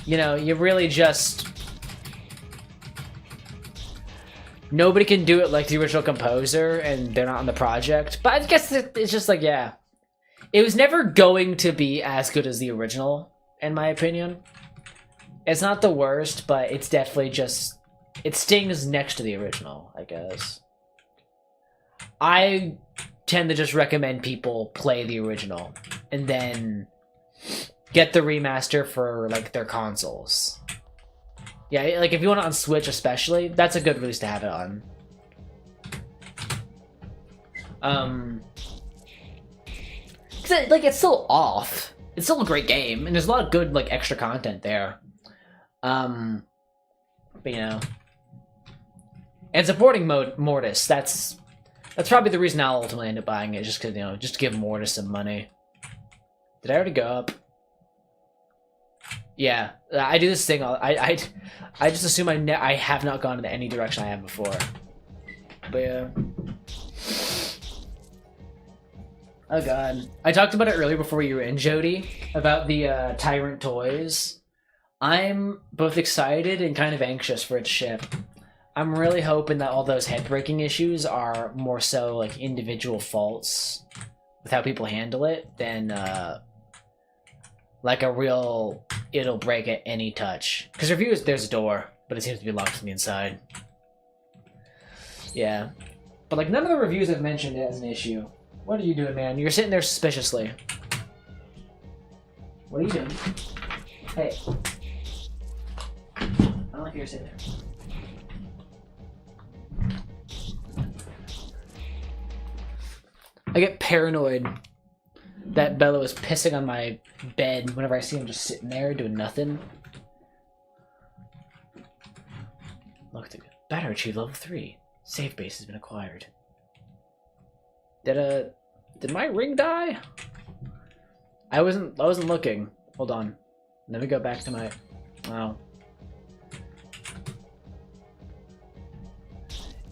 you know, you really just... Nobody can do it like the original composer, and they're not on the project. But I guess it's just like, yeah. It was never going to be as good as the original, in my opinion. It's not the worst, but it's definitely just... It stings next to the original, I guess. I tend to just recommend people play the original and then get the remaster for like their consoles. Yeah, like if you want it on Switch especially, that's a good release to have it on. Like it's still off. It's still a great game, and there's a lot of good like extra content there. But you know, and supporting Mortis, that's probably the reason I'll ultimately end up buying it, just because, you know, just to give Mortis some money. Did I already go up? Yeah, I do this thing. I just assume I have not gone in any direction I have before. But yeah. Oh god. I talked about it earlier before you were in, Jody, about the Tyrant toys. I'm both excited and kind of anxious for its ship. I'm really hoping that all those head-breaking issues are more so like individual faults with how people handle it than like a real it'll break at any touch. Because reviews, there's a door, but it seems to be locked from the inside. Yeah. But like none of the reviews have mentioned it as an issue. What are you doing, man? You're sitting there suspiciously. What are you doing? Hey. I don't like you're sitting there. I get paranoid that Bella is pissing on my bed whenever I see him just sitting there doing nothing. Look, the batter achieved level 3. Save base has been acquired. Did my ring die? I wasn't looking. Hold on. Let me go back to my... Oh.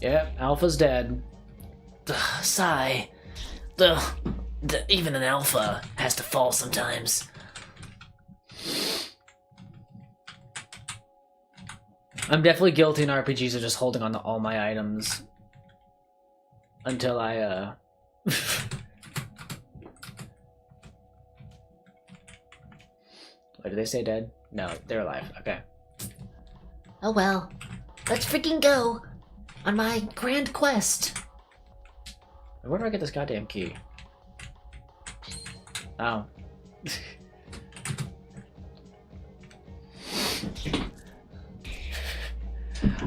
Yep, Alpha's dead. Sigh. Even an alpha has to fall sometimes. I'm definitely guilty in RPGs of just holding on to all my items until I, Wait, did they say dead? No, they're alive. Okay. Oh well, let's freaking go on my grand quest. Where do I get this goddamn key? Oh.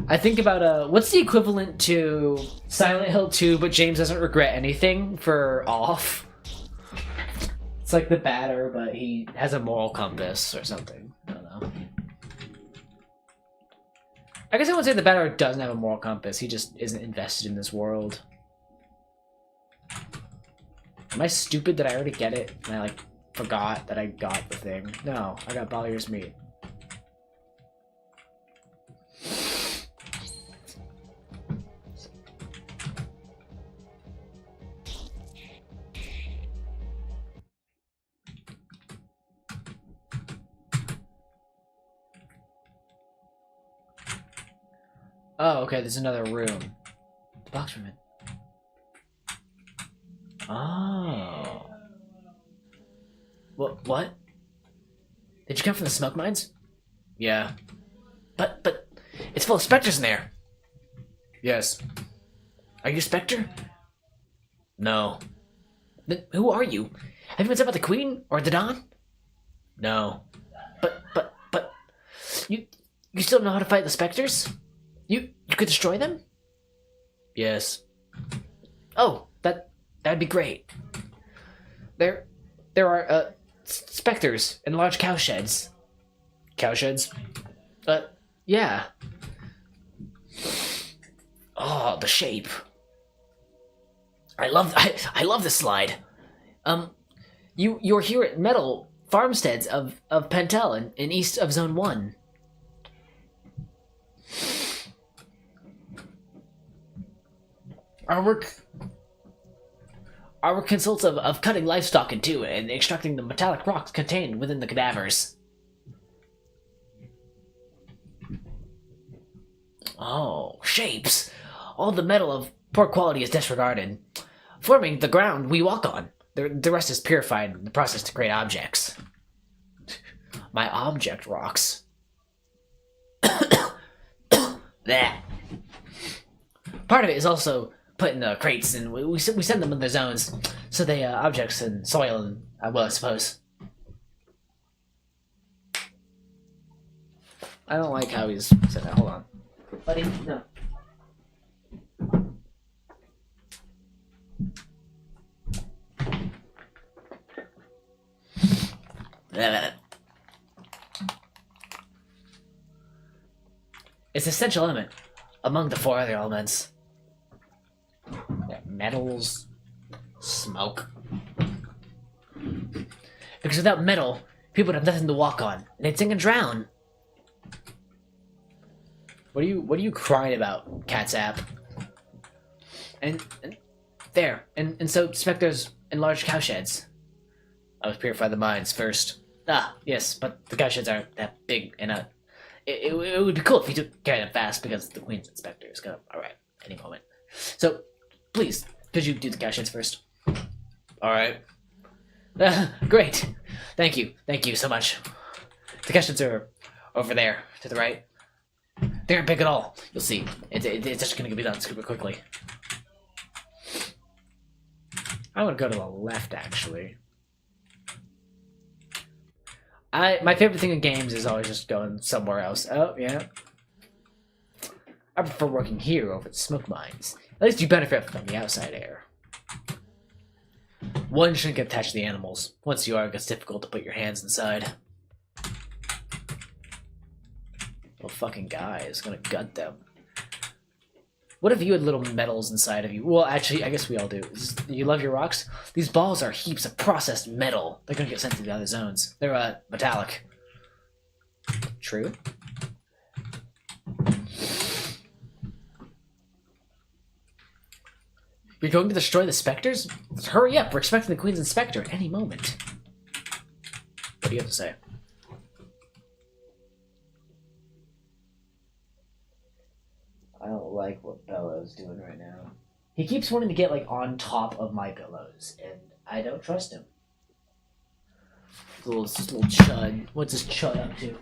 I think about, what's the equivalent to Silent Hill 2, but James doesn't regret anything for off? It's like the batter, but he has a moral compass or something. I don't know. I guess I would say the batter doesn't have a moral compass. He just isn't invested in this world. Am I stupid that I already get it? And I, like, forgot that I got the thing. No, I got Balier's meat. Oh, okay, there's another room. The box room. Oh. What? Did you come from the smoke mines? Yeah. But, it's full of specters in there. Yes. Are you a specter? No. Then who are you? Have you been sent by the Queen or the Dawn? No. But, you still know how to fight the specters? You could destroy them? Yes. Oh, that'd be great. There are specters in large cowsheds. Cowsheds? Yeah. Oh, the shape. I love this slide. You're here at Metal Farmsteads of Pentel in east of Zone 1. Our work consists of cutting livestock in two and extracting the metallic rocks contained within the cadavers. Oh, shapes! All the metal of poor quality is disregarded, forming the ground we walk on. The rest is purified in the process to create objects. My object rocks. That. Part of it is also put in the crates, and we send them in the zones, so they objects in soil and well, I suppose. I don't like how he's said that. Hold on, buddy. No. It's an essential element among the four other elements. Metals, smoke. Because without metal, people would have nothing to walk on, and they'd sink and drown. What are you crying about, Cat's-App? And so specters in large cowsheds. I would purify the mines first. Ah, yes, but the cowsheds aren't that big, and it would be cool if you took care of them fast because the Queen's inspector is gonna arrive any moment. So, please, could you do the cowsheds first? All right. Great. Thank you so much. The cowsheds are over there to the right. They aren't big at all. You'll see. It's just gonna be done super quickly. I want to go to the left, actually. My favorite thing in games is always just going somewhere else. Oh, yeah. I prefer working here over the smoke mines. At least you benefit from the outside air. One shouldn't get attached to the animals. Once you are, it gets difficult to put your hands inside. Little fucking guy is gonna gut them. What if you had little metals inside of you? Well, actually, I guess we all do. You love your rocks? These balls are heaps of processed metal. They're gonna get sent to the other zones. They're, metallic. True? You're going to destroy the specters? Hurry up, we're expecting the Queen's Inspector at any moment. What do you have to say? I don't like what Bella's doing right now. He keeps wanting to get, like, on top of my pillows, and I don't trust him. This little chud. What's this chud up to?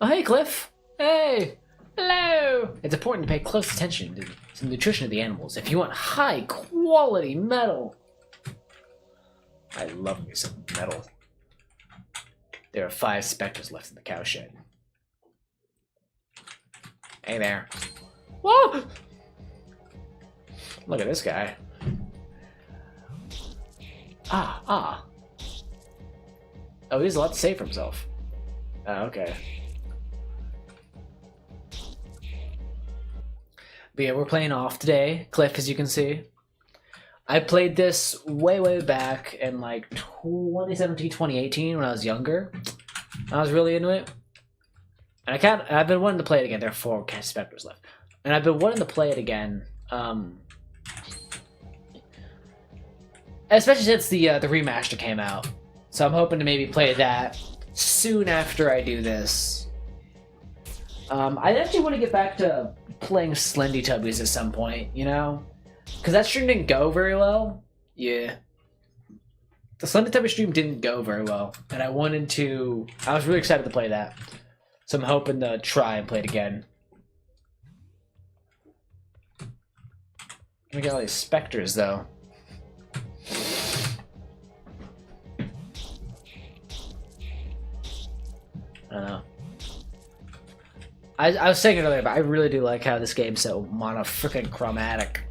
Oh, hey, Cliff. Hey. Hello. It's important to pay close attention to the nutrition of the animals if you want high-quality metal. I love me some metal. There are 5 specters left in the cowshed. Hey there. Whoa! Look at this guy. Ah. Oh, he has a lot to say for himself. Oh, okay. But yeah, we're playing off today, Cliff, as you can see. I played this way back in like 2017, 2018 when I was younger. I was really into it. And I've been wanting to play it again. There are 4 specters left. And I've been wanting to play it again. Especially since the remaster came out. So I'm hoping to maybe play that soon after I do this. I actually want to get back to playing Slendy Tubbies at some point, you know? Because that stream didn't go very well. Yeah. The Slendy Tubby stream didn't go very well. And I was really excited to play that. So I'm hoping to try and play it again. We got all these specters, though. I don't know. I was saying it earlier, but I really do like how this game's so mono-freaking-chromatic.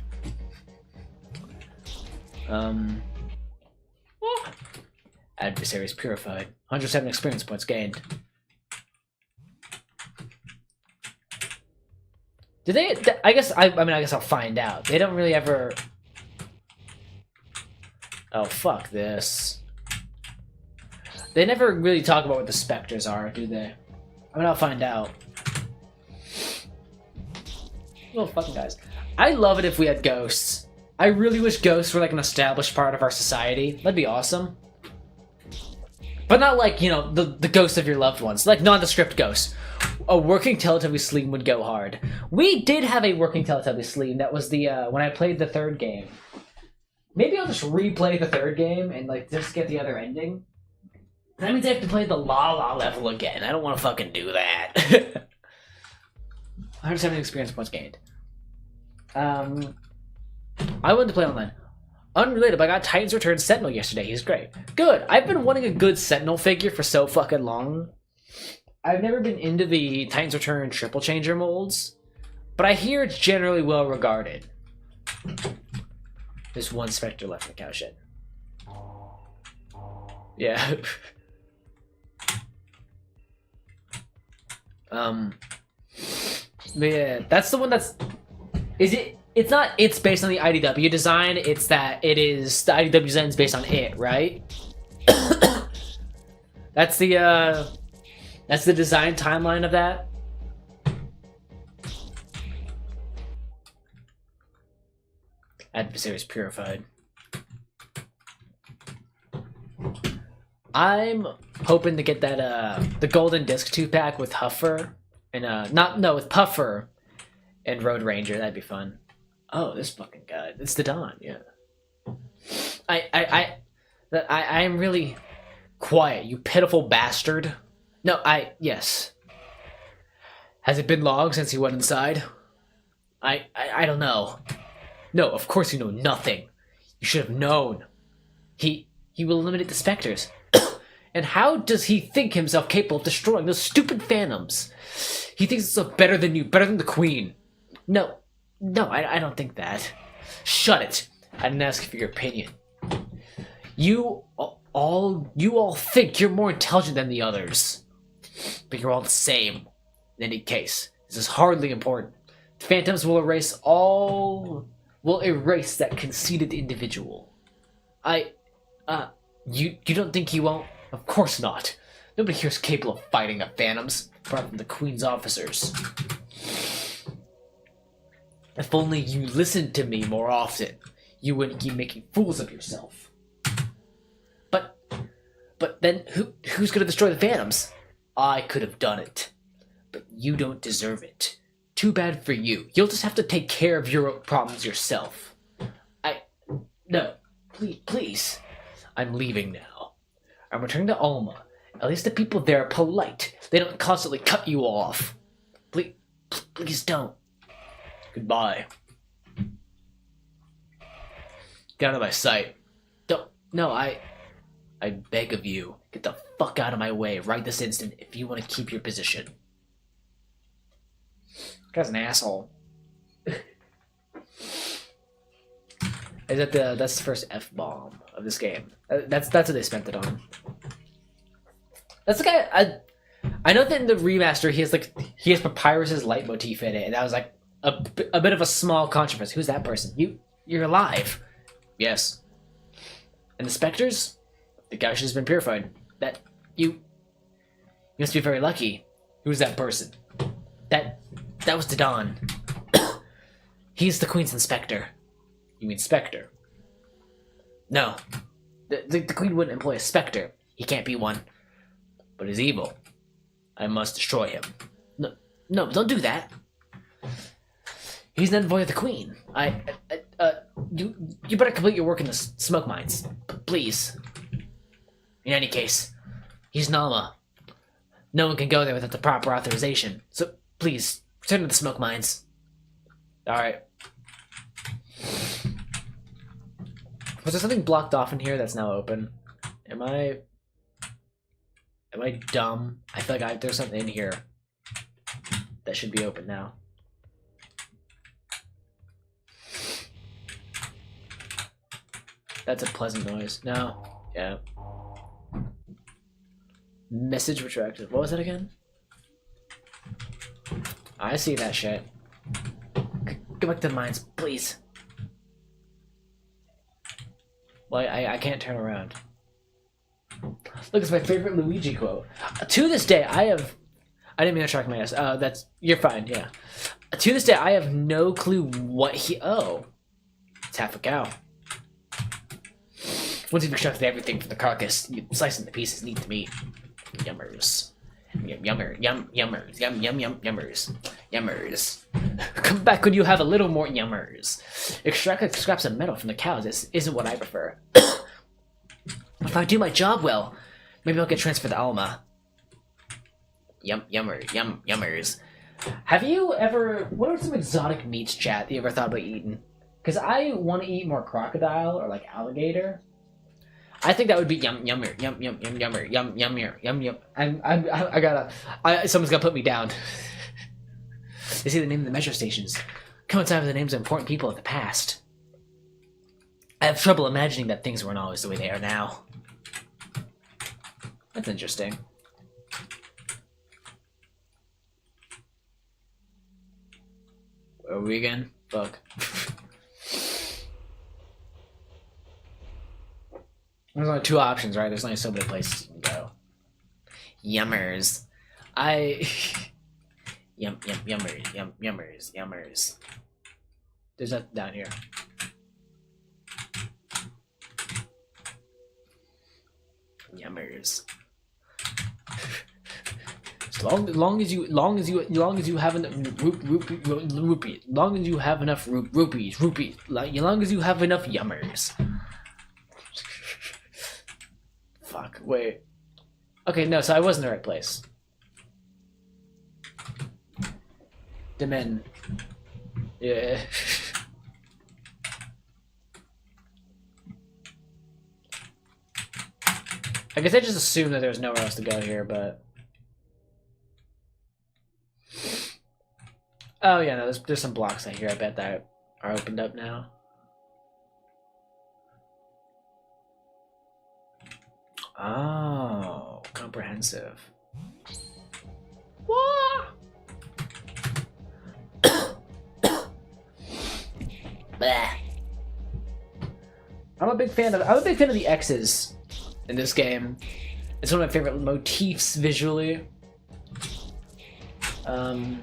Adversaries purified. 107 experience points gained. Do they? I guess I guess I'll find out. They don't really ever. Oh, fuck this. They never really talk about what the specters are, do they? I mean, I'll find out. Little fucking guys. I love it if we had ghosts. I really wish ghosts were like an established part of our society. That'd be awesome. But not like, you know, the ghosts of your loved ones. Like nondescript ghosts. A working Teletubby Sleeve would go hard. We did have a working Teletubby Sleeve. That was the, when I played the 3rd game. Maybe I'll just replay the 3rd game and, like, just get the other ending. That means I have to play the La level again. I don't want to fucking do that. 170 experience points gained. I wanted to play online. Unrelated, but I got Titan's Return Sentinel yesterday. He's great. Good. I've been wanting a good Sentinel figure for so fucking long. I've never been into the Titan's Return Triple Changer molds, but I hear it's generally well regarded. There's 1 specter left in the cowshed. Yeah. But yeah, that's the one that's... It's not it's based on the IDW design, it's that it is... The IDW design is based on it, right? That's the design timeline of that. Adversaries purified. I'm hoping to get that the golden disc 2-pack with Huffer and with Puffer and Road Ranger. That'd be fun. Oh, this fucking guy. It's the Don, yeah. I am really quiet, you pitiful bastard. No, yes. Has it been long since he went inside? I don't know. No, of course you know nothing. You should have known. He will eliminate the specters. And how does he think himself capable of destroying those stupid phantoms? He thinks it's better than you, better than the Queen. No, I don't think that. Shut it. I didn't ask for your opinion. You all think you're more intelligent than the others. But you're all the same. In any case, this is hardly important. The phantoms will erase that conceited individual. You don't think he won't? Of course not. Nobody here is capable of fighting the phantoms, apart from the Queen's officers. If only you listened to me more often, you wouldn't keep making fools of yourself. But then who's gonna destroy the phantoms? I could have done it. But you don't deserve it. Too bad for you. You'll just have to take care of your own problems yourself. No. Please. I'm leaving now. I'm returning to Alma. At least the people there are polite. They don't constantly cut you off. Please don't. Goodbye. Get out of my sight. Don't. No, I beg of you, get the fuck out of my way right this instant if you want to keep your position. This guy's an asshole. That's the first F-bomb of this game. That's what they spent it on. That's the guy. I know that in the remaster he has Papyrus's leitmotif in it, and that was like a bit of a small controversy. Who's that person? You're alive. Yes. And the specters? The Gauche has been purified. You must be very lucky. Who's that person? That was Dodon. He's the Queen's inspector. You mean Spectre? No. The Queen wouldn't employ a Spectre. He can't be one. But he's evil. I must destroy him. No, don't do that. He's an envoy of the Queen. You better complete your work in the smoke mines. Please. In any case, he's Nalma. No one can go there without the proper authorization. So, please, return to the smoke mines. Alright. Was there something blocked off in here that's now open? Am I dumb? I feel like there's something in here that should be open now. That's a pleasant noise. No. Yeah. Message retracted. What was that again? I see that shit. Go back to the mines, please. Well, I can't turn around. Look, it's my favorite Luigi quote. To this day, I didn't mean to track my ass. You're fine, yeah. To this day, I have no clue what Oh. It's half a cow. Once you've extracted everything from the carcass, you slice into pieces neat to meat. Yummers. Yummers. Yummers. Come back when you have a little more yummers. Extract scraps of metal from the cows isn't what I prefer. If I do my job well, maybe I'll get transferred to Alma. Yummers. Have you ever... What are some exotic meats, chat, that you ever thought about eating? Because I want to eat more crocodile or like alligator. I think that would be yummer. Someone's gotta put me down. They see the name of the metro stations. Coincide with the names of important people of the past. I have trouble imagining that things weren't always the way they are now. That's interesting. Where are we again? Fuck. There's only two options, right? There's only so many places you can go. Yummers. Yummers. There's nothing down here. Yummers. As long as you have enough rupees, long as you have enough rupees, as long as you have enough yummers. Fuck, wait. Okay, no, so I was in the right place. Demen. Yeah. I guess I just assumed that there was nowhere else to go here, but... Oh yeah, no, there's some blocks out here, I bet, that are opened up now. Oh, comprehensive. Wah! I'm a big fan of the X's in this game. It's one of my favorite motifs visually. I'm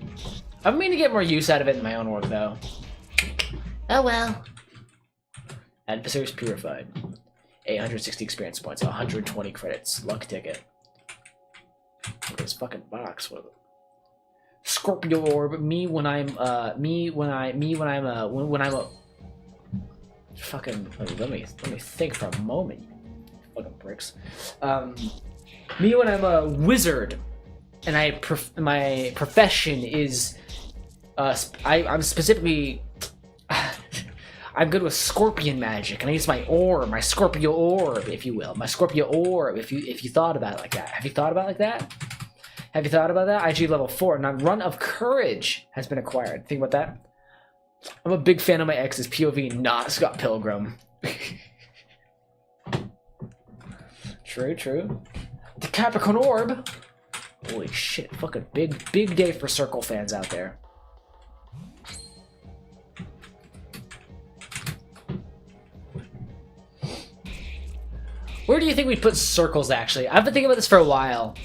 meaning to get more use out of it in my own work, though. Oh well. Adversaries purified. 860 experience points, 120 credits. Luck ticket. Look at this fucking box. What? Scorpio orb. Me when I'm a fucking. Let me think for a moment. Fucking bricks. Me when I'm a wizard, and my profession is I'm specifically I'm good with scorpion magic, and I use my orb, my Scorpio orb, if you will, my Scorpio orb. If you thought about it like that, have you thought about it like that? Have you thought about that? IG level 4. Now, Run of Courage has been acquired. Think about that. I'm a big fan of my ex's POV, not Scott Pilgrim. True. The Capricorn Orb. Holy shit! Fucking big day for Circle fans out there. Where do you think we'd put circles, actually? I've been thinking about this for a while.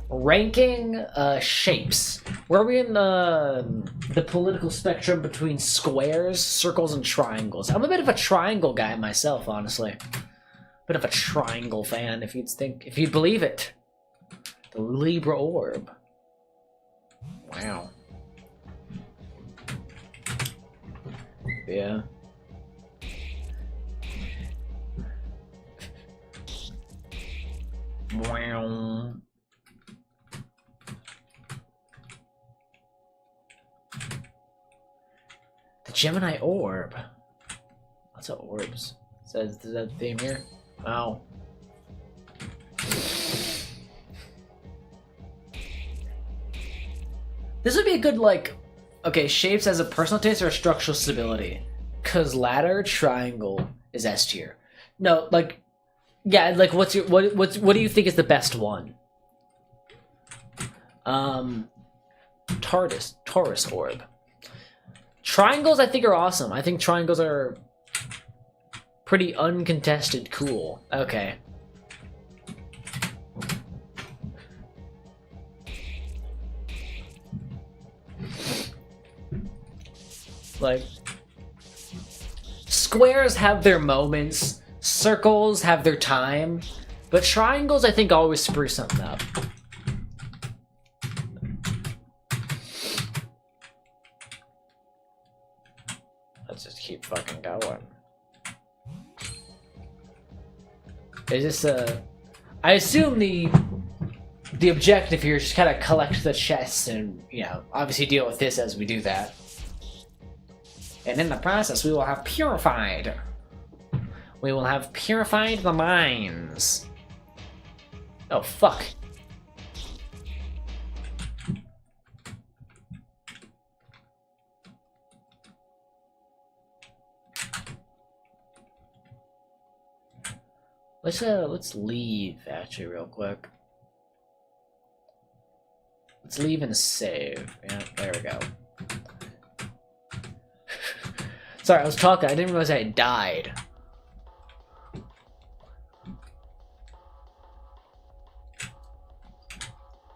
Ranking shapes. Where are we in the political spectrum between squares, circles, and triangles? I'm a bit of a triangle guy myself, honestly. Bit of a triangle fan, if you'd believe it. The Libra Orb. Wow. Yeah. Wow. The Gemini Orb. Lots of orbs. Is that the theme here? Wow. This would be a good, like, okay, shapes as a personal taste or a structural stability. Cause ladder, triangle is S tier. No, like, yeah, like what do you think is the best one? Taurus orb. Triangles I think are awesome. I think triangles are pretty uncontested cool. Okay. Like, squares have their moments, circles have their time, but triangles I think always spruce something up. Let's just keep fucking going. Is this I assume the objective here is just kind of collect the chests and, you know, obviously deal with this as we do that. And in the process, we will have purified. We will have purified the mines. Oh, fuck. Let's leave, actually, real quick. Let's leave and save. Yeah, there we go. Sorry, I was talking. I didn't realize I had died.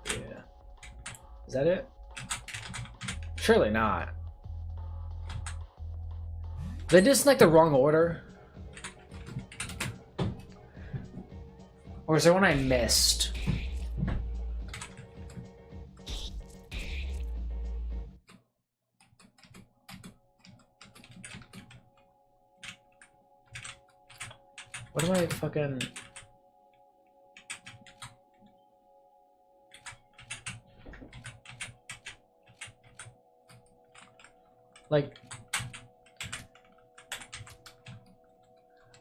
Yeah. Is that it? Surely not. Did I just select the wrong order? Or is there one I missed? What do I fucking... Like...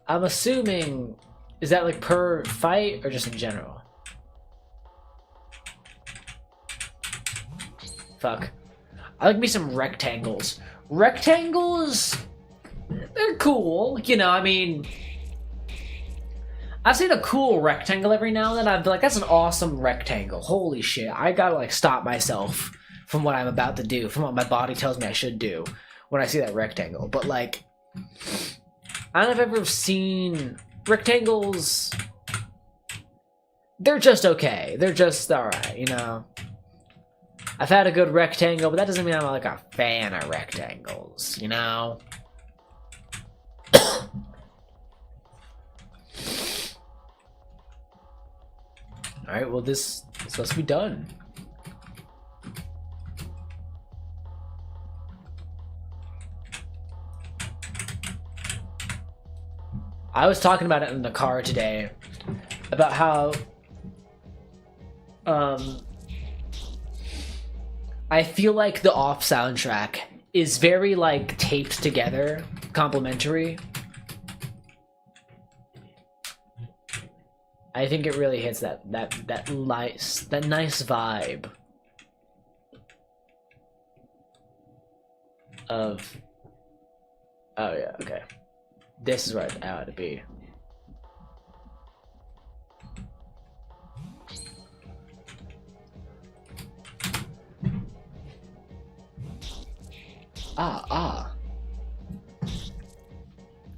I'm assuming... Is that like per fight or just in general? Fuck. I like me some rectangles. Rectangles... They're cool. You know, I mean... I've seen a cool rectangle every now and then. I'd be like, that's an awesome rectangle. Holy shit. I gotta like stop myself from what I'm about to do, from what my body tells me I should do when I see that rectangle. But like, I don't know if I've ever seen rectangles. they're just okay. They're just alright, you know? I've had a good rectangle, but that doesn't mean I'm like a fan of rectangles, you know? Alright, well this must be done. I was talking about it in the car today, about how I feel like the Off soundtrack is very like taped together, complementary. I think it really hits that nice vibe of, oh yeah, okay. This is where I ought to be.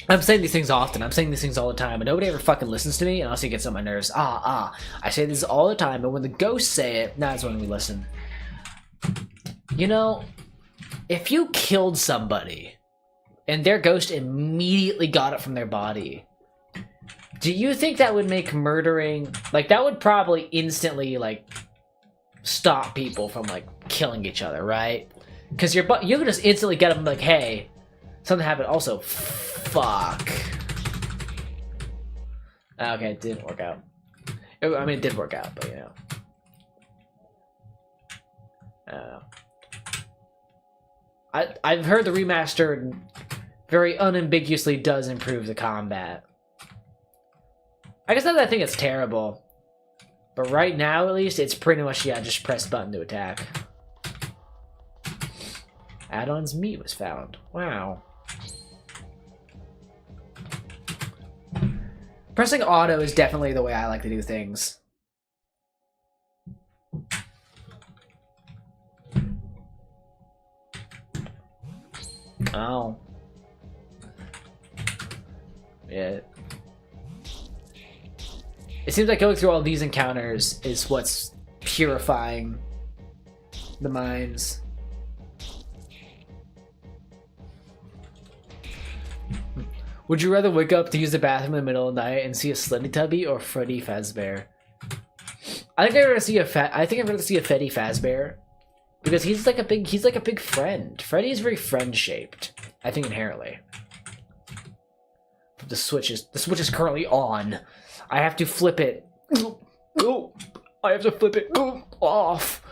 I'm saying these things often. I'm saying these things all the time, but nobody ever fucking listens to me, and also gets on my nerves. I say this all the time, but when the ghosts say it, that's when we listen. You know, if you killed somebody, and their ghost immediately got it from their body, do you think that would make murdering... Like, that would probably instantly, like, stop people from, like, killing each other, right? Because you could just instantly get them, like, hey, something happened. Also, fuck. Okay, it didn't work out. I mean, it did work out, but, you know. I don't know. I've heard the remastered very unambiguously does improve the combat. I guess not that I think it's terrible, but right now at least it's pretty much, yeah, just press button to attack. Add-ons meat was found. Wow. Pressing auto is definitely the way I like to do things. Oh. Yeah. It seems like going through all these encounters is what's purifying the minds. Would you rather wake up to use the bathroom in the middle of the night and see a Slendytubby or Freddy Fazbear? I think I'd rather see a Freddy Fazbear, because he's like a big friend. Freddy is very friend-shaped, I think, inherently. The switch is currently on. I have to flip it. I have to flip it off.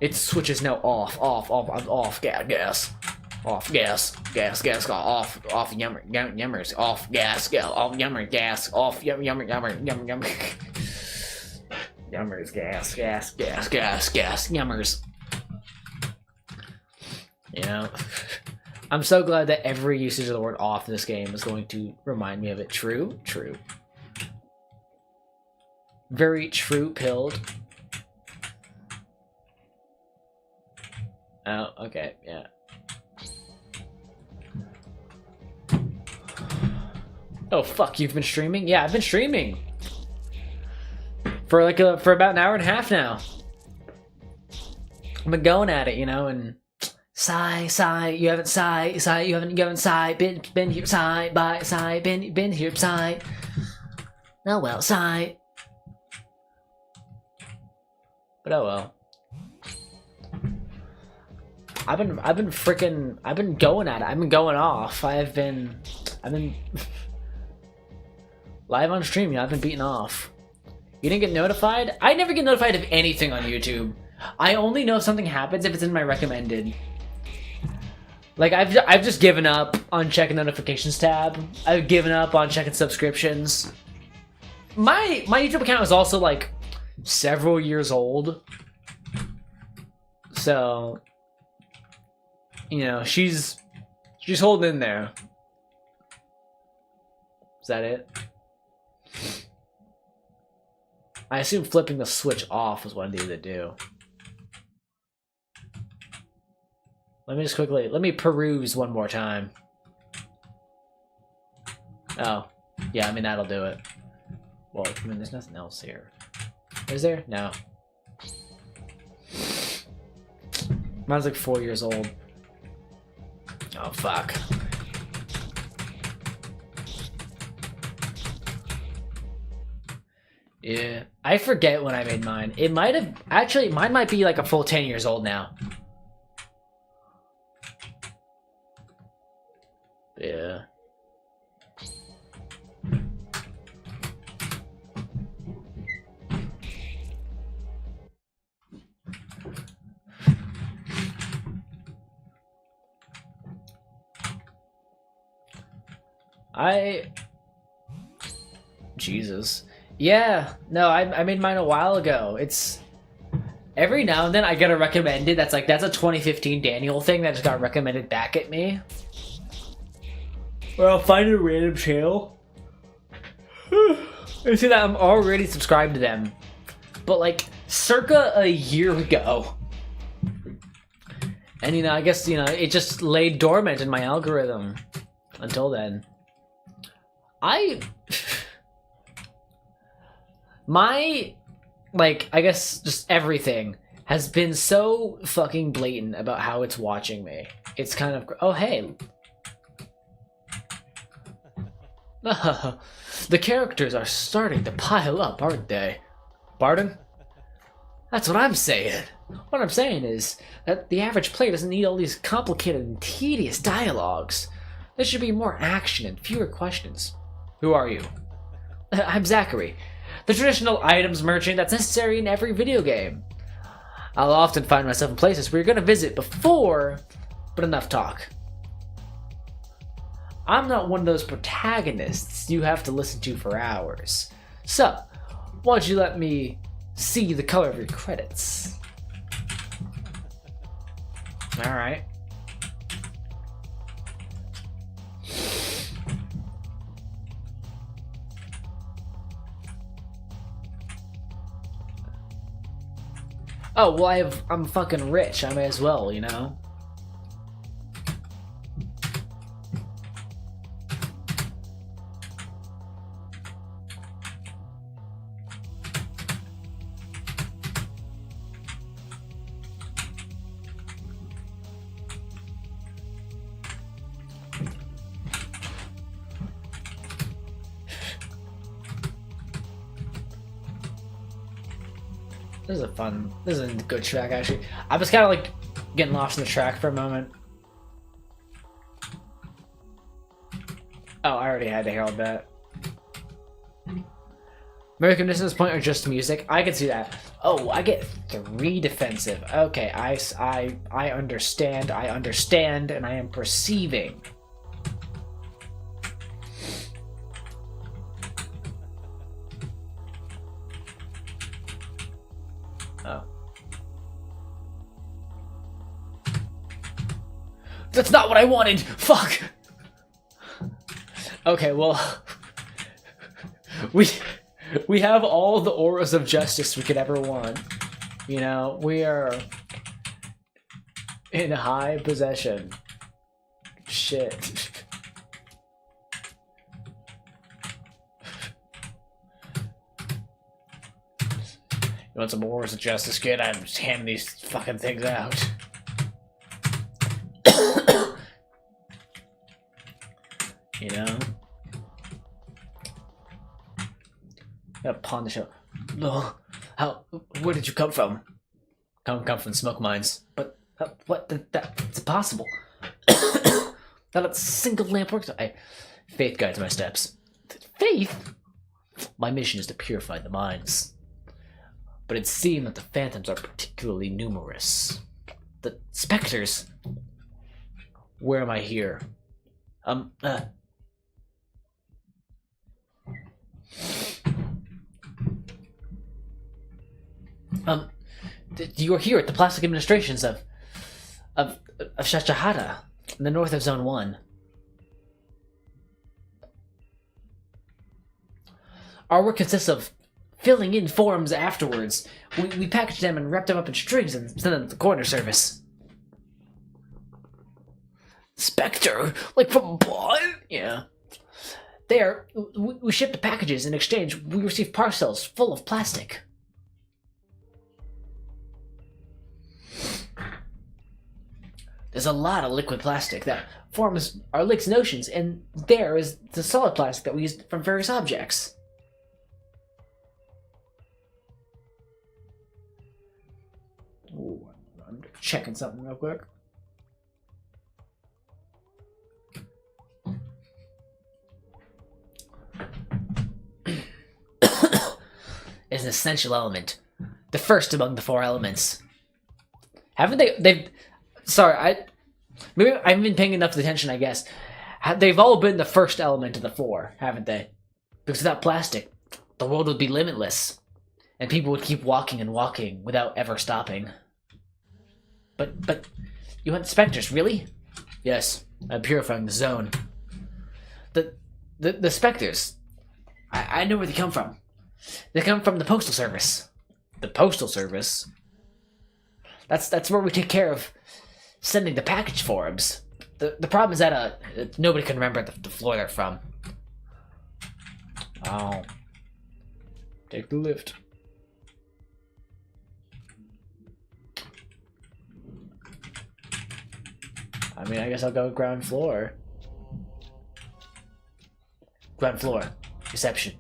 Its switch is now off. I'm off. Gas. Off gas. Off yummers. Off gas. Off yummer gas. Off yummer. Yummers. Gas. Yummers. You know. I'm so glad that every usage of the word off in this game is going to remind me of it. True. Very true-pilled. Oh, okay, yeah. Oh, fuck, you've been streaming? Yeah, I've been streaming. For about an hour and a half now. I've been going at it, you know, and... Sigh, you haven't you haven't been here, sigh, bye, sigh, been here, sigh. Oh well, sigh. But oh well. I've been going at it. I've been going off. I've been live on stream, you know, I've been beating off. You didn't get notified? I never get notified of anything on YouTube. I only know if something happens if it's in my recommended. Like, I've just given up on checking notifications tab. I've given up on checking subscriptions. My YouTube account is also, like, several years old. So, you know, she's holding in there. Is that it? I assume flipping the switch off was what I needed to do. Let me peruse one more time. Oh, yeah, I mean, that'll do it. Well, I mean, there's nothing else here. Is there? No. Mine's like 4 years old. Oh, fuck. Yeah. I forget when I made mine. It might have... Actually, mine might be like a full 10 years old now. Yeah. Jesus. Yeah, no, I made mine a while ago. It's... Every now and then I get a recommended that's like, that's a 2015 Daniel thing that just got recommended back at me. Or I'll find a random channel. I see that I'm already subscribed to them. But like, circa a year ago. And you know, I guess, you know, it just lay dormant in my algorithm. Until then. My, like, I guess just everything has been so fucking blatant about how it's watching me. It's kind of, oh hey. The characters are starting to pile up, aren't they? Pardon? That's what I'm saying. What I'm saying is that the average player doesn't need all these complicated and tedious dialogues. There should be more action and fewer questions. Who are you? I'm Zachary, the traditional items merchant that's necessary in every video game. I'll often find myself in places where you're gonna visit before, but enough talk. I'm not one of those protagonists you have to listen to for hours. So, why don't you let me see the color of your credits? Alright. Oh, well, I'm fucking rich. I may as well, you know? This is a good track, actually. I was kind of like getting lost in the track for a moment. Oh, I already had to herald that. American Distance Point or just music? I can see that. Oh, I get 3 defensive. Okay, I understand, and I am perceiving. Oh. That's not what I wanted! Fuck! Okay, well... We have all the auras of justice we could ever want. You know, we are... in high possession. Shit. You want some auras of justice, kid? I'm just handing these fucking things out. You know? Gotta pawn the show. No. Where did you come from? Come from smoke mines. But, what? That's impossible. Not a single lamp works. Faith guides my steps. Faith? My mission is to purify the mines. But it seemed that the phantoms are particularly numerous. The specters? Where am I here? You're here at the plastic administrations of Shashahara, in the north of Zone 1. Our work consists of filling in forms afterwards. We package them and wrap them up in strings and send them to the coroner service. Spectre? Like from blood? Yeah. There, we ship the packages. In exchange, we receive parcels full of plastic. There's a lot of liquid plastic that forms our lake's oceans, and there is the solid plastic that we use from various objects. Ooh, I'm checking something real quick. Is an essential element, the first among the four elements. Haven't they've sorry, maybe I haven't been paying enough attention, I guess. They've all been the first element of the four, haven't they? Because without plastic, the world would be limitless, and people would keep walking and walking without ever stopping. But you want specters, really? Yes, I'm purifying the zone. The specters, I know where they come from. They come from the Postal Service. The Postal Service? That's where we take care of sending the package forms. The problem is that nobody can remember the floor they're from. Oh. Take the lift. I mean, I guess I'll go ground floor. Ground floor. Reception.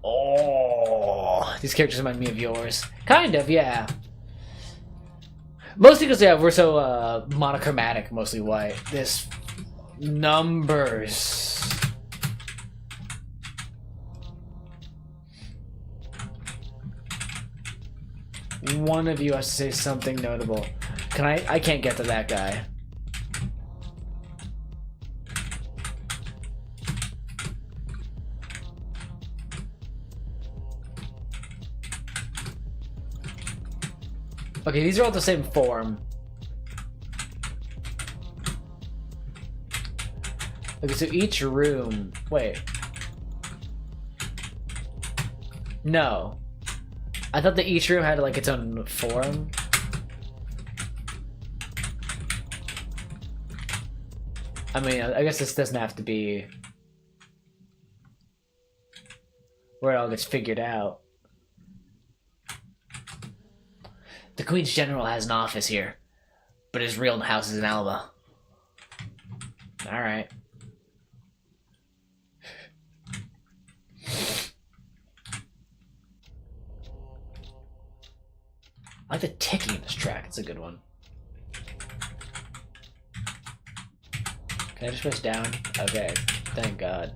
Oh, these characters remind me of yours. Kind of, yeah. Mostly because, yeah, we're so monochromatic, mostly white. This numbers. One of you has to say something notable. I can't get to that guy. Okay, these are all the same form. Okay, so each room... Wait. No. I thought that each room had, like, its own form. I mean, I guess this doesn't have to be... where it all gets figured out. The Queen's General has an office here, but his real house is in Alba. Alright. I like the ticking in this track, it's a good one. Can I just press down? Okay, thank God.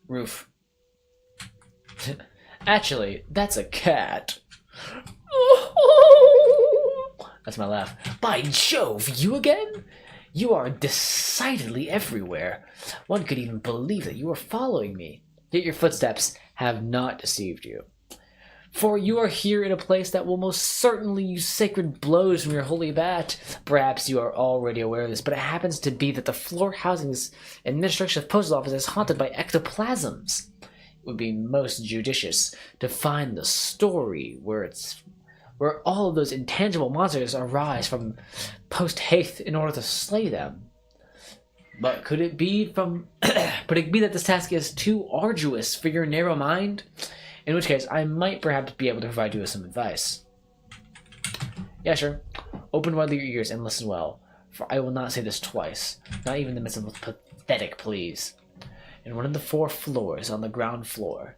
Roof. Actually, that's a cat. That's my laugh. By Jove, you again? You are decidedly everywhere. One could even believe that you are following me. Yet your footsteps have not deceived you. For you are here in a place that will most certainly use sacred blows from your holy bat. Perhaps you are already aware of this, but it happens to be that the floor housing this administration of postal office is haunted by ectoplasms. It would be most judicious to find the story where all of those intangible monsters arise from post haste in order to slay them. But could it be that this task is too arduous for your narrow mind? In which case, I might perhaps be able to provide you with some advice. Yeah, sure. Open widely your ears and listen well, for I will not say this twice, not even in the midst of a pathetic pleas. In one of the 4 floors on the ground floor,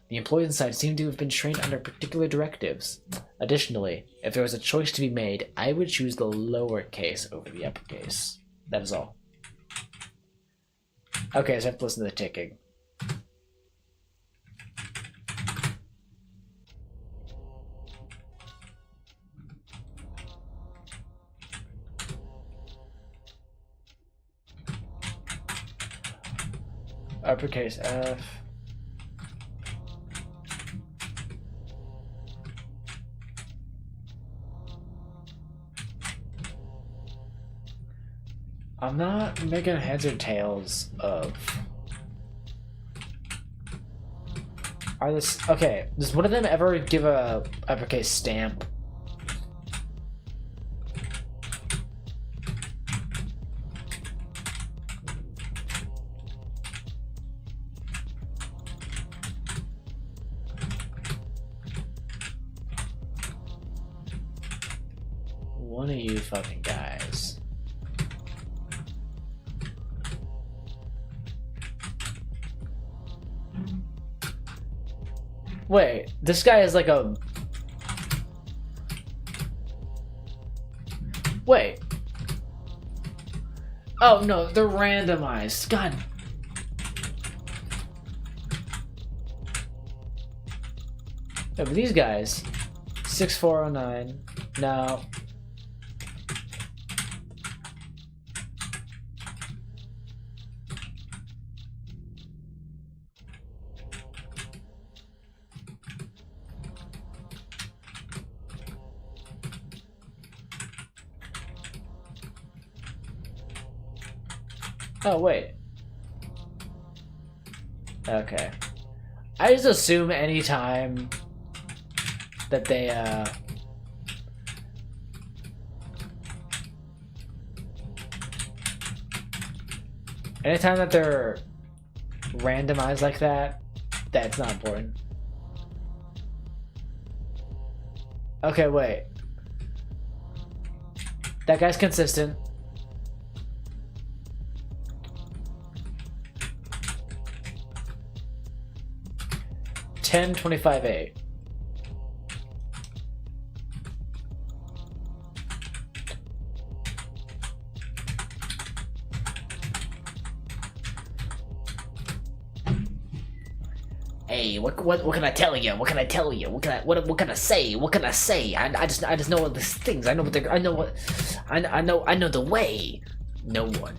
the employees inside seem to have been trained under particular directives. Additionally, if there was a choice to be made, I would choose the lowercase over the uppercase. That is all. Okay, so I have to listen to the ticking. Uppercase F. I'm not making heads or tails of. Are this okay? Does one of them ever give a uppercase stamp? one of you fucking guys. Wait, this guy is like a... Wait. Oh no, they're randomized. God. Yeah, but these guys, 6409. No. Oh, wait. Okay. I just assume anytime that they, anytime that they're randomized like that, that's not important. Okay, wait. That guy's consistent. $10.25.8. Hey, what can I tell you? What can I tell you? What can I say? What can I say? I just know all these things. I know what they're. I know the way. No one.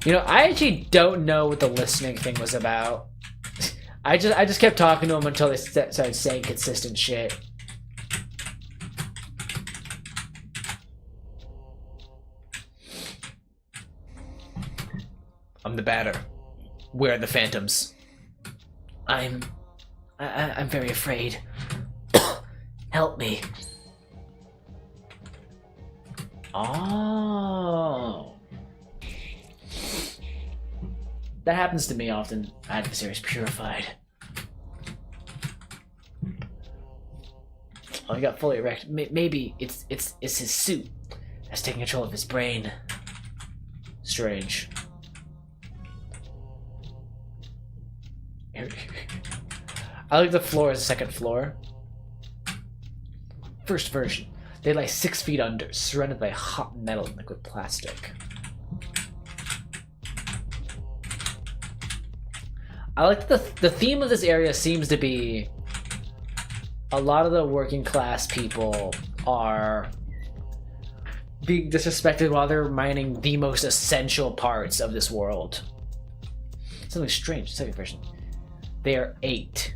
You know, I actually don't know what the listening thing was about. I just kept talking to them until they started saying consistent shit. I'm the batter. Where are the phantoms? I'm very afraid. Help me. Oh. That happens to me often. Adversaries purified. Oh, he got fully erect. Maybe it's his suit that's taking control of his brain. Strange. I like the floor as the second floor. First version. They lie 6 feet under, surrounded by hot metal and liquid plastic. I like the theme of this area seems to be a lot of the working class people are being disrespected while they're mining the most essential parts of this world. Something strange. Second version. They are 8,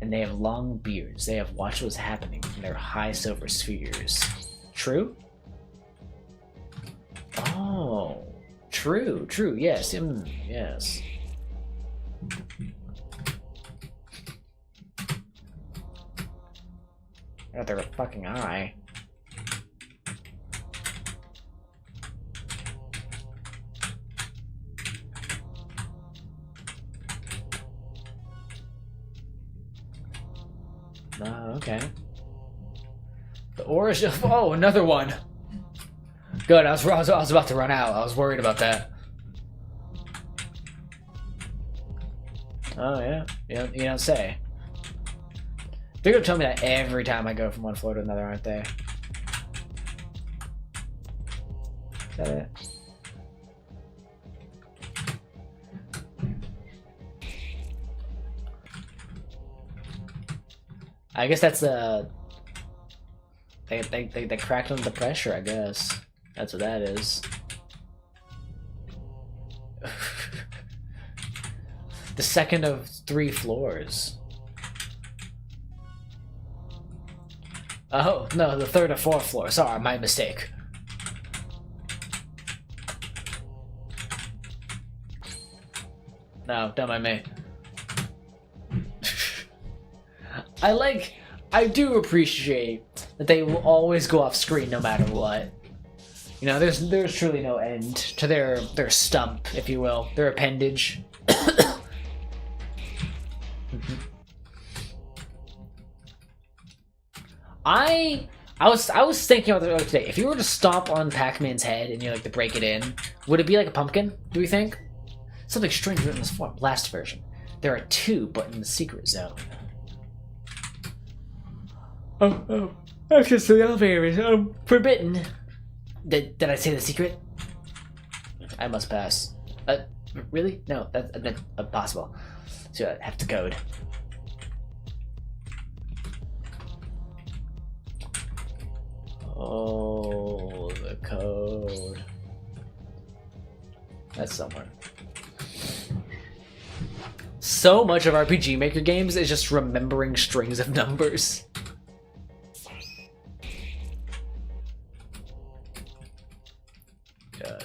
and they have long beards. They have watched what's happening from their high silver spheres. True? Oh, true, yes, yes. Got their fucking eye. Okay. The origin. Oh, another one. Good. I was about to run out. I was worried about that. Oh yeah. You don't say. They're gonna tell me that every time I go from one floor to another, aren't they? Is that it? I guess that's they cracked under the pressure, I guess. That's what that is. The second of 3 floors. Oh, no, the 3rd or 4th floor. Sorry, my mistake. No, don't mind me. I do appreciate that they will always go off screen no matter what. You know, there's truly no end to their stump, if you will, their appendage. I was thinking about the other today. If you were to stomp on Pac-Man's head and you like to break it in, would it be like a pumpkin? Do we think? Something strange written in this form. Last version. There are 2, but in the secret zone. Oh. Access to the elevator is forbidden. Did I say the secret? I must pass. Really? No, that's impossible. So I have to code. Oh, the code. That's somewhere. So much of RPG Maker games is just remembering strings of numbers. God.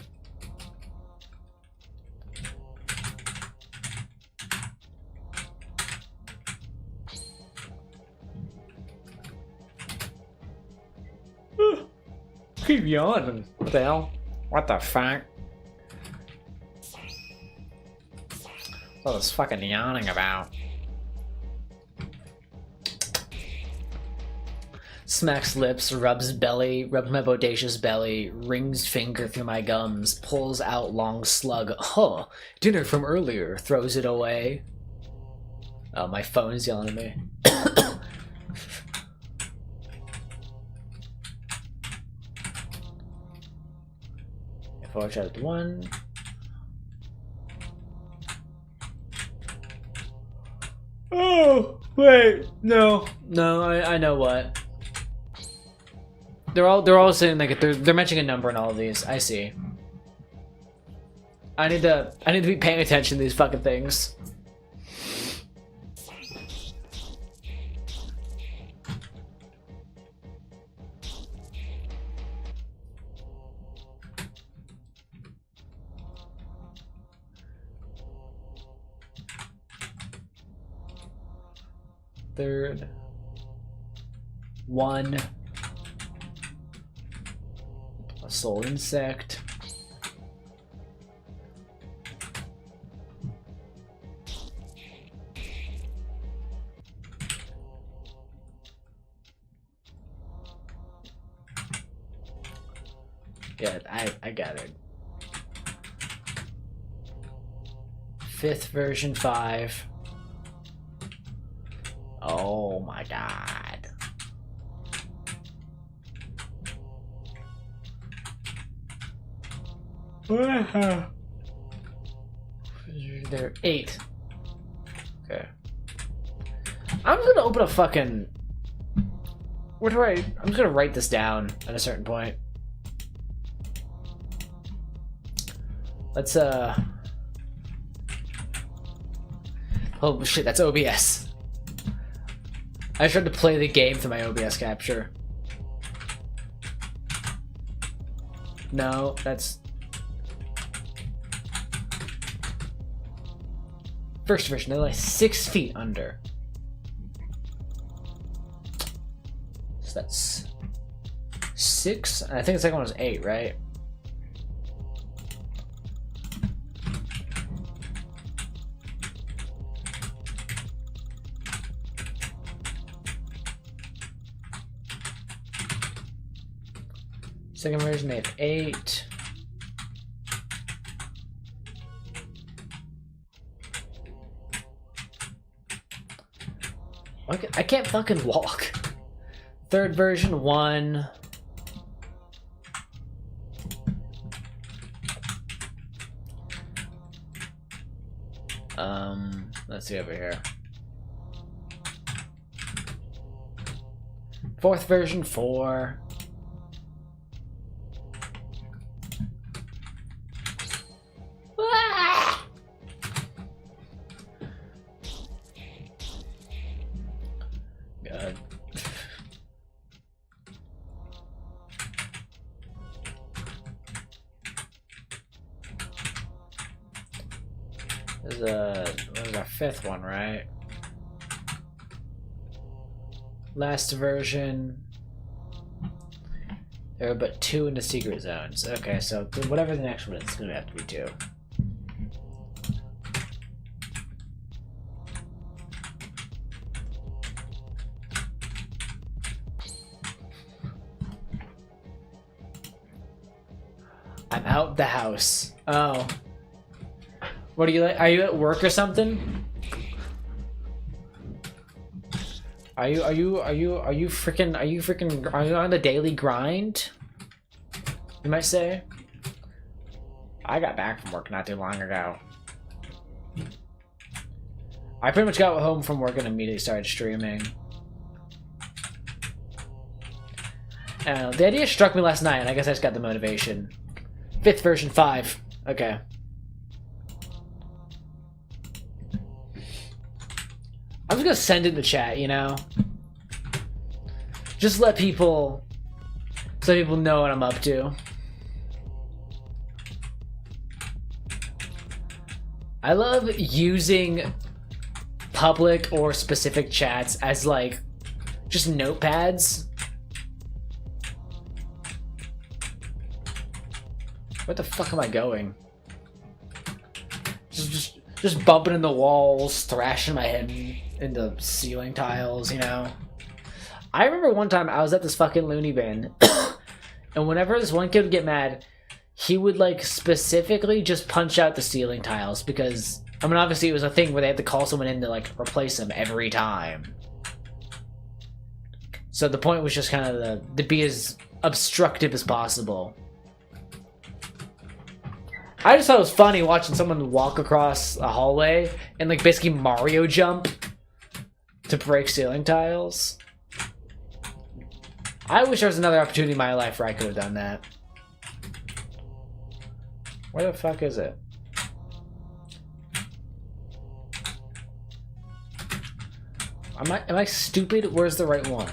Keep yawning. What the hell? What the fuck? What was fucking yawning about? Smacks lips, rubs belly, rubs my bodacious belly, rings finger through my gums, pulls out long slug. Huh, dinner from earlier, throws it away. Oh, my phone's yelling at me. Watch out, 1. Oh, wait, no, I know what. They're all saying like they're mentioning a number in all of these. I see. I need to be paying attention to these fucking things. Third. 1. A soul insect. Yeah, I gathered. 5th version 5. Oh my god. There, 8. Okay. I'm just gonna open a fucking... I'm just gonna write this down at a certain point. Let's, oh shit, that's OBS. I tried to play the game through my OBS capture. No, that's... First version, they're like 6 feet under. So that's 6, and I think the second one was 8, right? Second version, they have 8. I can't fucking walk. Third version, 1. Let's see over here. 4th version, 4. God. This is our 5th one, right? Last version. There are but 2 in the secret zones. Okay, so whatever the next one is, it's gonna have to be 2. I'm out the house. Oh. What are you like? Are you at work or something? Are you on the daily grind? You might say. I got back from work not too long ago. I pretty much got home from work and immediately started streaming. The idea struck me last night, and I guess I just got the motivation. 5th version 5. Okay. I'm just gonna send it in the chat, you know? Just let people... so people know what I'm up to. I love using public or specific chats as, like, just notepads. Where the fuck am I going? Just bumping in the walls, thrashing my head into ceiling tiles, you know? I remember one time I was at this fucking loony bin, and whenever this one kid would get mad, he would, like, specifically just punch out the ceiling tiles because, I mean, obviously it was a thing where they had to call someone in to, like, replace them every time. So the point was just kind of to be as obstructive as possible. I just thought it was funny watching someone walk across a hallway and, like, basically Mario jump to break ceiling tiles. I wish there was another opportunity in my life where I could have done that. Where the fuck is it? Am I stupid? Where's the right one?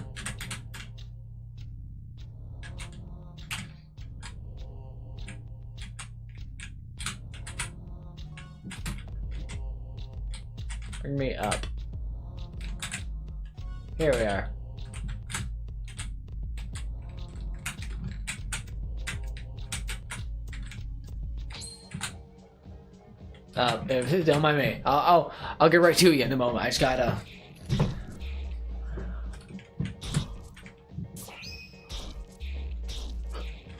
Bring me up. Here we are. Don't mind me. I'll get right to you in a moment. I just gotta.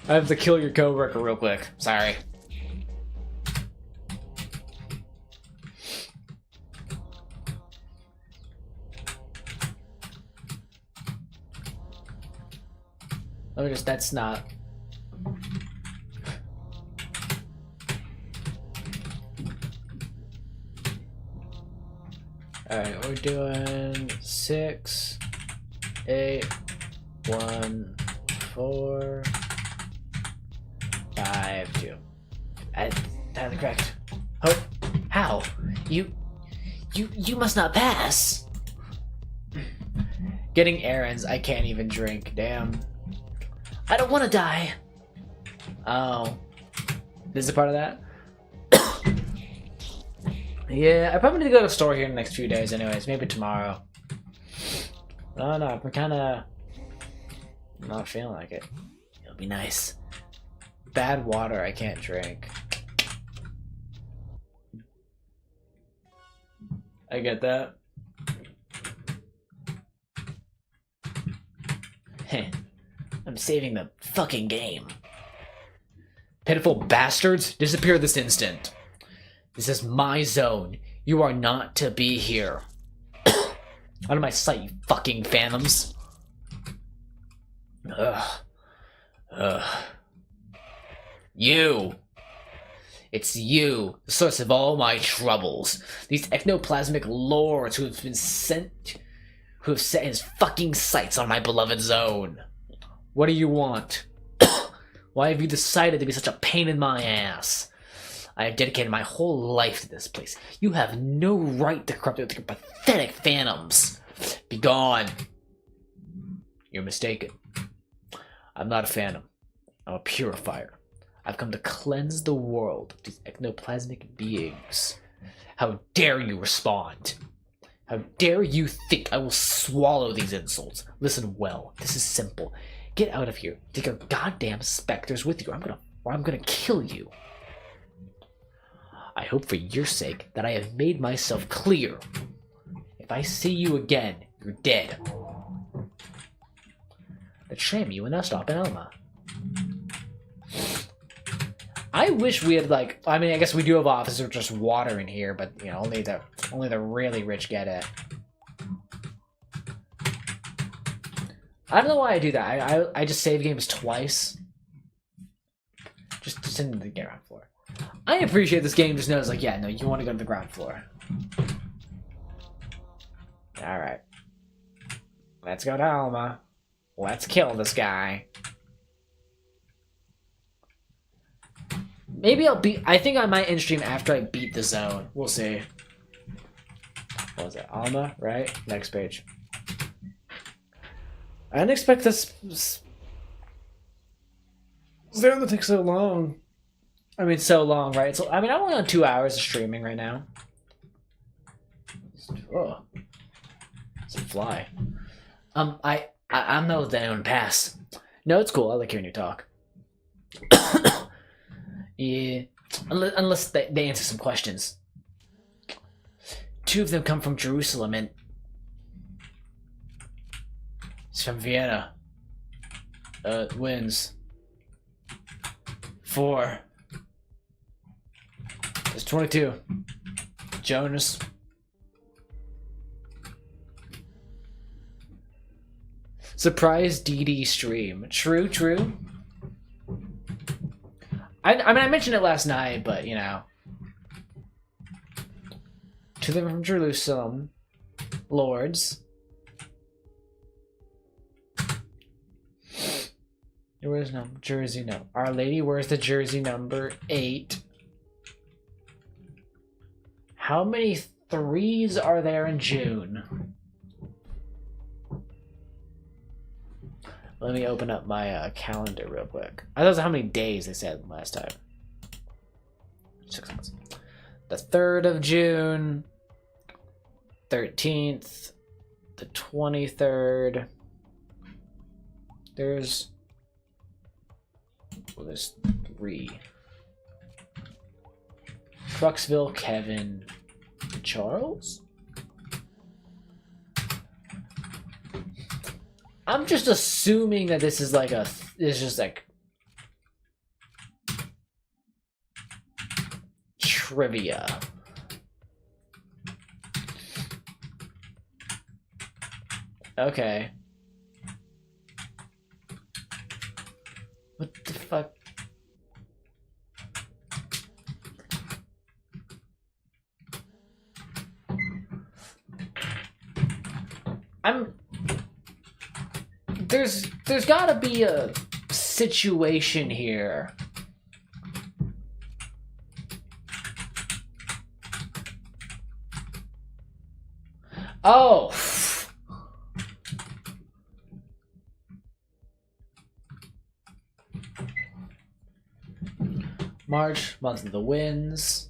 I have to kill your coworker real quick. Sorry. Let me just. That's not. Alright, we're doing 6, 8, 1, 4, 5, 2. That's correct. Oh, how? You must not pass. Getting errands, I can't even drink. Damn. I don't want to die. Oh, this is a part of that. Yeah, I probably need to go to the store here in the next few days anyways. Maybe tomorrow. No, I'm kinda not feeling like it. It'll be nice. Bad water I can't drink. I get that. Heh. I'm saving the fucking game. Pitiful bastards, disappear this instant. This is my zone. You are not to be here. Out of my sight, you fucking phantoms. Ugh. You. It's you, the source of all my troubles. These ectoplasmic lords who have set his fucking sights on my beloved zone. What do you want? Why have you decided to be such a pain in my ass? I have dedicated my whole life to this place. You have no right to corrupt it with your pathetic phantoms. Be gone. You're mistaken. I'm not a phantom. I'm a purifier. I've come to cleanse the world of these ectoplasmic beings. How dare you respond? How dare you think I will swallow these insults? Listen well. This is simple. Get out of here. Take your goddamn specters with you. Or I'm gonna kill you. I hope for your sake that I have made myself clear. If I see you again, you're dead. The tram you will now stop in Elma. I wish we had like. I mean, I guess we do have offices with just water in here, but you know, only the really rich get it. I don't know why I do that. I just save games twice. Just in the ground floor. I appreciate this game just knows like, yeah, no, you want to go to the ground floor. Alright. Let's go to Alma. Let's kill this guy. Maybe I'll beat... I think I might end stream after I beat the zone. We'll see. What was it? Alma, right? Next page. I didn't expect this zone to take so long. I mean, so long, right? So, I mean, I'm only on 2 hours of streaming right now. Oh. It's a fly. I'm not letting anyone pass. No, it's cool. I like hearing you talk. Yeah. Unless they answer some questions. 2 of them come from Jerusalem and... It's from Vienna. Wins. 4. There's 22. Jonas. Surprise DD stream. True. I mean, I mentioned it last night, but, you know. 2 of them from Jerusalem. Lords. Where's no jersey? No. Our Lady wears the jersey number 8. How many 3s are there in June? Let me open up my calendar real quick. I don't know how many days they said last time. 6 months. The 3rd of June. 13th. The 23rd. There's 3. Cruxville, Kevin, Charles? I'm just assuming that this is like it's just like trivia. Okay. What the fuck? There's gotta be a situation here. Oh. March, month of the winds.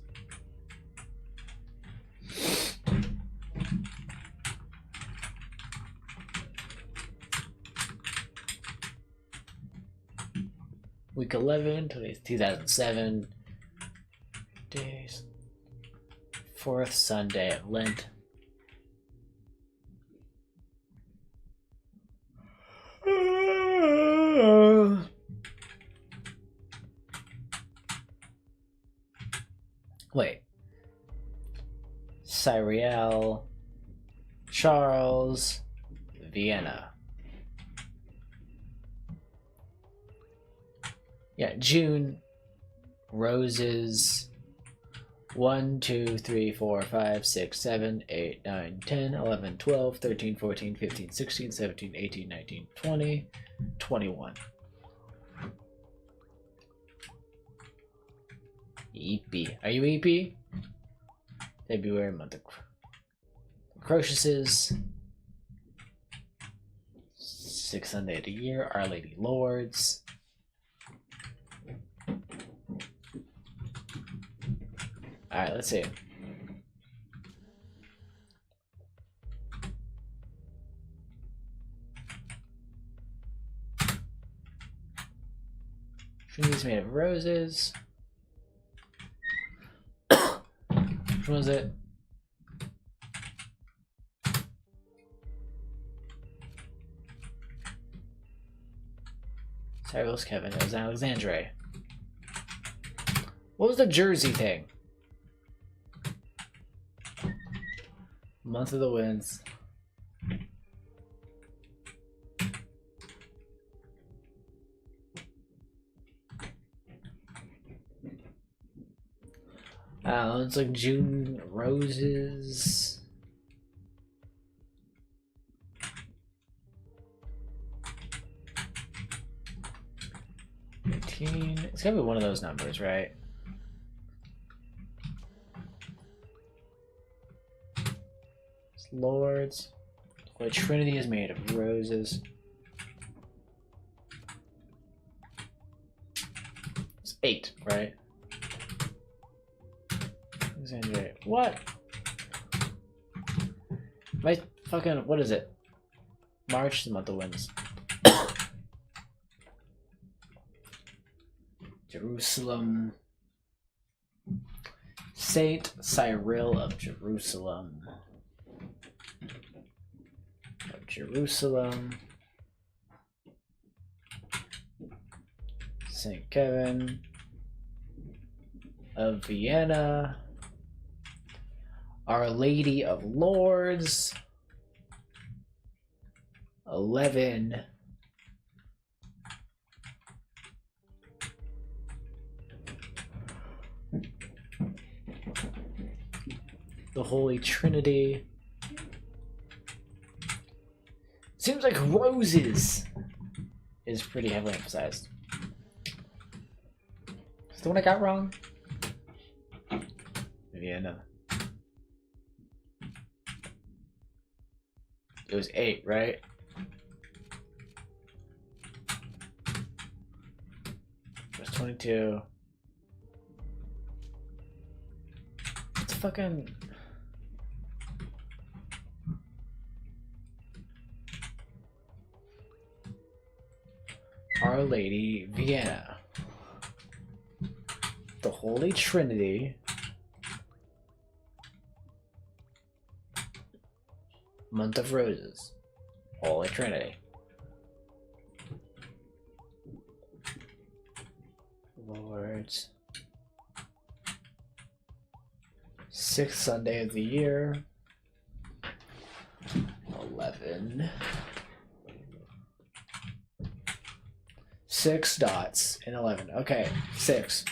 Week 11, 2007. Days. 4th Sunday of Lent. Wait. Cyriel. Charles. Vienna. Yeah, June. Roses. 1, 2, 3, 4, 5, 6, 7, 8, 9, 10, 11, 12, 13, 14, 15, 16, 17, 18, 19, 20, 21. EP. Are you EP? February, month of Crocuses. 6th Sunday of the year. Our Lady Lords. Alright, let's see. Trinity's made of roses. Which one was it? Sorry, it was Kevin. It was Alexandre. What was the Jersey thing? Month of the Winds. It's like June roses. It's gotta be one of those numbers, right? It's Lords. The Trinity is made of roses. It's 8, right? What? My fucking, what is it? March is the month of winds. Jerusalem. Saint Cyril of Jerusalem. Saint Kevin of Vienna. Our Lady of Lords. 11. The Holy Trinity. Seems like roses is pretty heavily emphasized. Is the one I got wrong? Vienna. It was 8, right? It was 22. It's fucking... Our Lady, Vienna. The Holy Trinity. Month of Roses. Holy Trinity. Lords. 6th Sunday of the year. 11. 6 dots in 11. Okay, 6.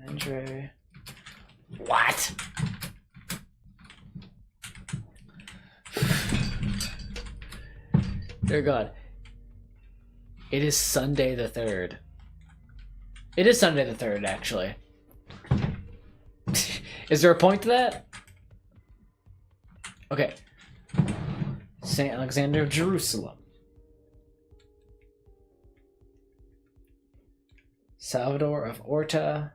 Andre. What? Dear God. It is Sunday the 3rd. It is Sunday the 3rd, actually. Is there a point to that? Okay. Saint Alexander of Jerusalem. Salvador of Orta.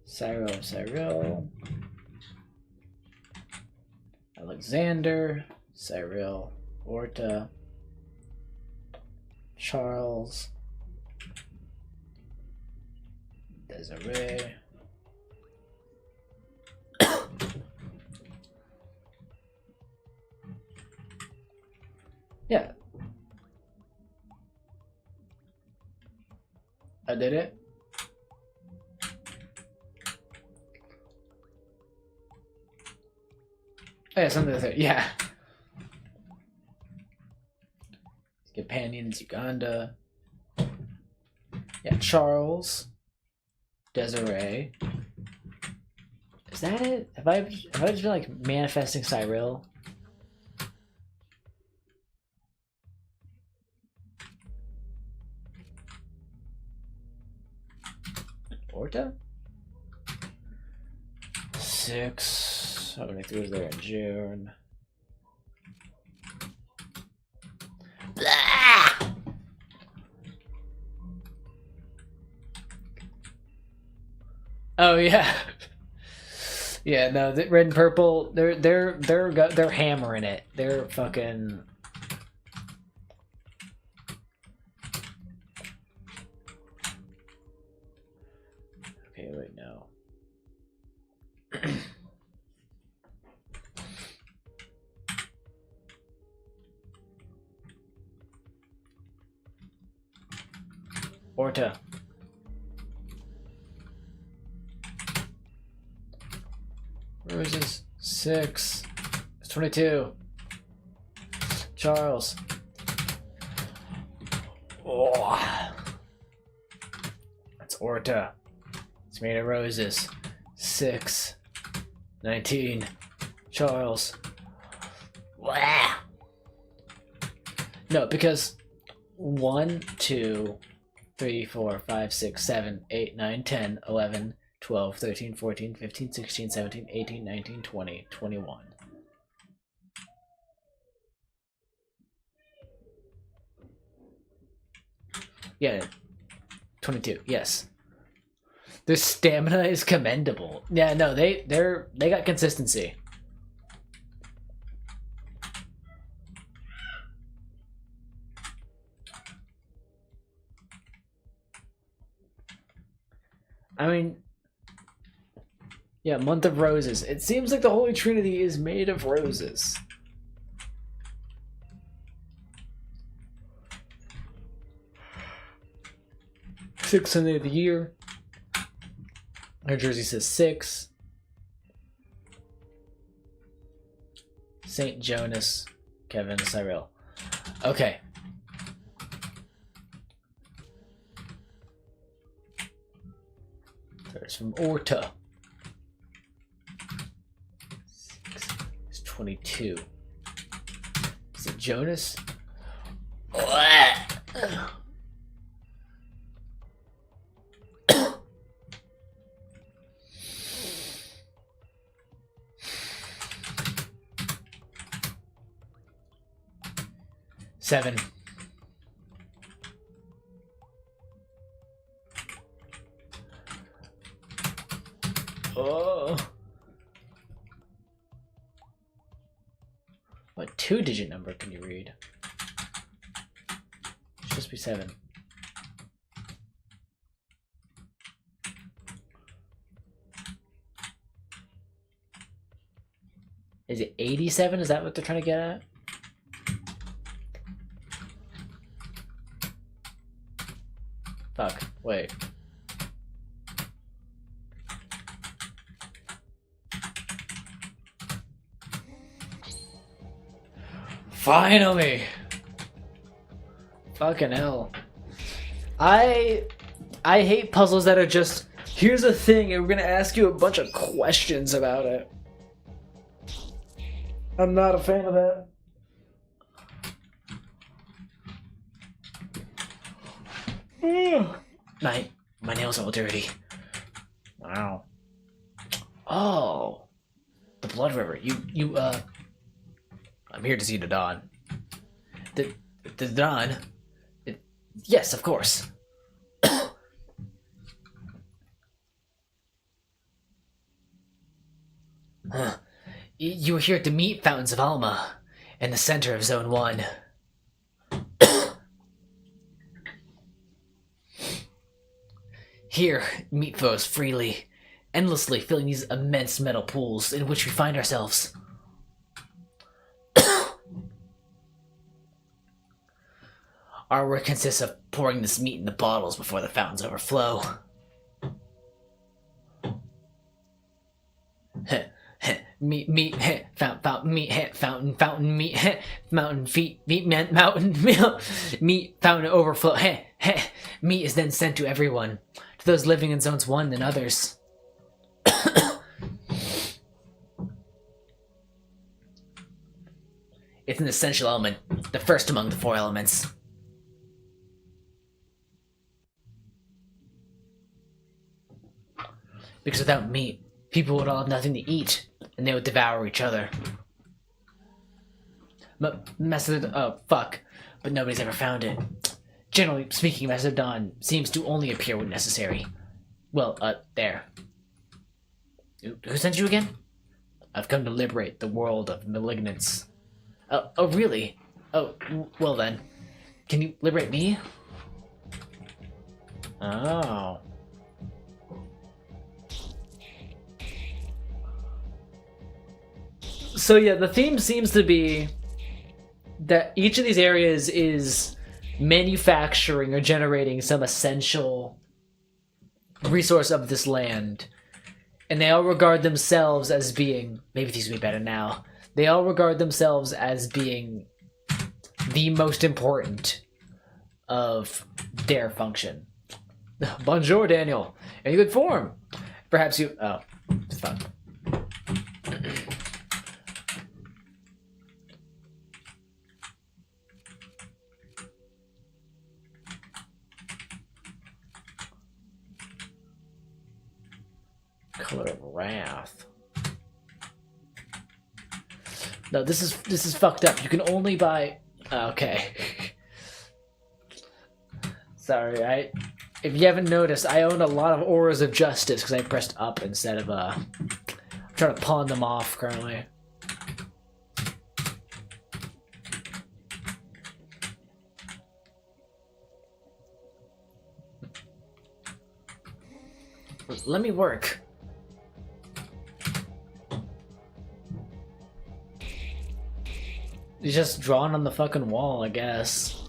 Cyril of Cyril. Alexander. Cyril. Orta. Charles. Desiree. Yeah. I did it. Oh, yeah, something like that. Yeah. Companions, Uganda. Yeah, Charles. Desiree. Is that it? Have I just been like manifesting Cyril? Orta? 6. 73 was there in June. Blah! Oh yeah, yeah. No, the red and purple. They're hammering it. They're fucking. Okay, wait, no. Orta. Roses. 6. It's 22. Charles. Oh. That's Orta. It's made of roses. 6. 19. Charles. Wah. No, because 1, 2, 3, 4, 5, 6, 7, 8, 9, 10, 11, 12, 13, 14, 15, 16, 17, 18, 19, 20, 21. Yeah, 22. Yes. Their stamina is commendable. Yeah, no, they got consistency. I mean, yeah, Month of Roses. It seems like the Holy Trinity is made of roses. Sixth Sunday of the year. Her jersey says 6. St. Jonas, Kevin, Cyril. Okay. There's from Orta. 6 is 22. Is it Jonas? Seven. Oh. What 2-digit number can you read? It should just be 7. Is it 87? Is that what they're trying to get at? Fuck, wait. Finally! Fucking hell. I hate puzzles that are just, here's a thing and we're gonna ask you a bunch of questions about it. I'm not a fan of that. My nails are all dirty. Wow. Oh. The Blood River. I'm here to see the Dawn. The Dawn? Yes, of course. You were here at the meat fountains of Alma, in the center of Zone 1. Here, meat flows freely, endlessly filling these immense metal pools in which we find ourselves. Our work consists of pouring this meat in the bottles before the fountains overflow. Meat, fountain, meat, fountain, meat, mountain, feet, meat, mountain, meat, fountain, overflow. Meat is then sent to everyone, to those living in zones 1 and others. It's an essential element, the first among the 4 elements. Because without meat, people would all have nothing to eat, and they would devour each other. Oh, fuck. But nobody's ever found it. Generally speaking, Message of Dawn seems to only appear when necessary. Well, there. Who sent you again? I've come to liberate the world of malignants. Oh, really? Oh, well then. Can you liberate me? Oh. So yeah, the theme seems to be that each of these areas is manufacturing or generating some essential resource of this land. And they all regard themselves as being, maybe these would be better now, they all regard themselves as being the most important of their function. Bonjour, Daniel. In good form. Perhaps you... Oh, it's fun. Color of Wrath. No, this is fucked up. You can only buy... Okay. Sorry, if you haven't noticed, I own a lot of Auras of Justice because I pressed up instead of I'm trying to pawn them off currently. Let me work. He's just drawn on the fucking wall, I guess.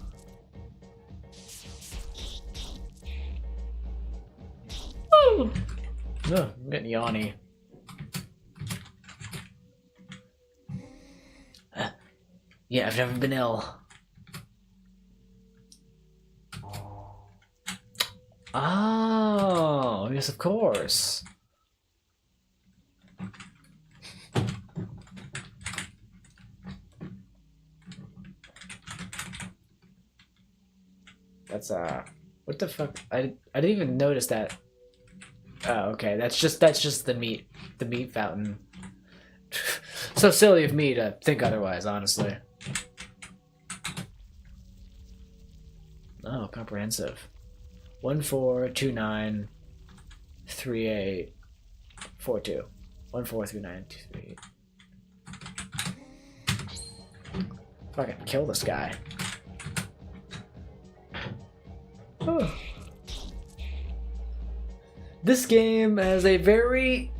Oh, I'm getting yawny. Yeah, I've never been ill. Oh, yes, of course. That's what the fuck? I didn't even notice that. Oh, okay. That's just the meat fountain. So silly of me to think otherwise, honestly. Oh, comprehensive. 14293842. 143938. Fucking kill this guy. Oh. This game has a very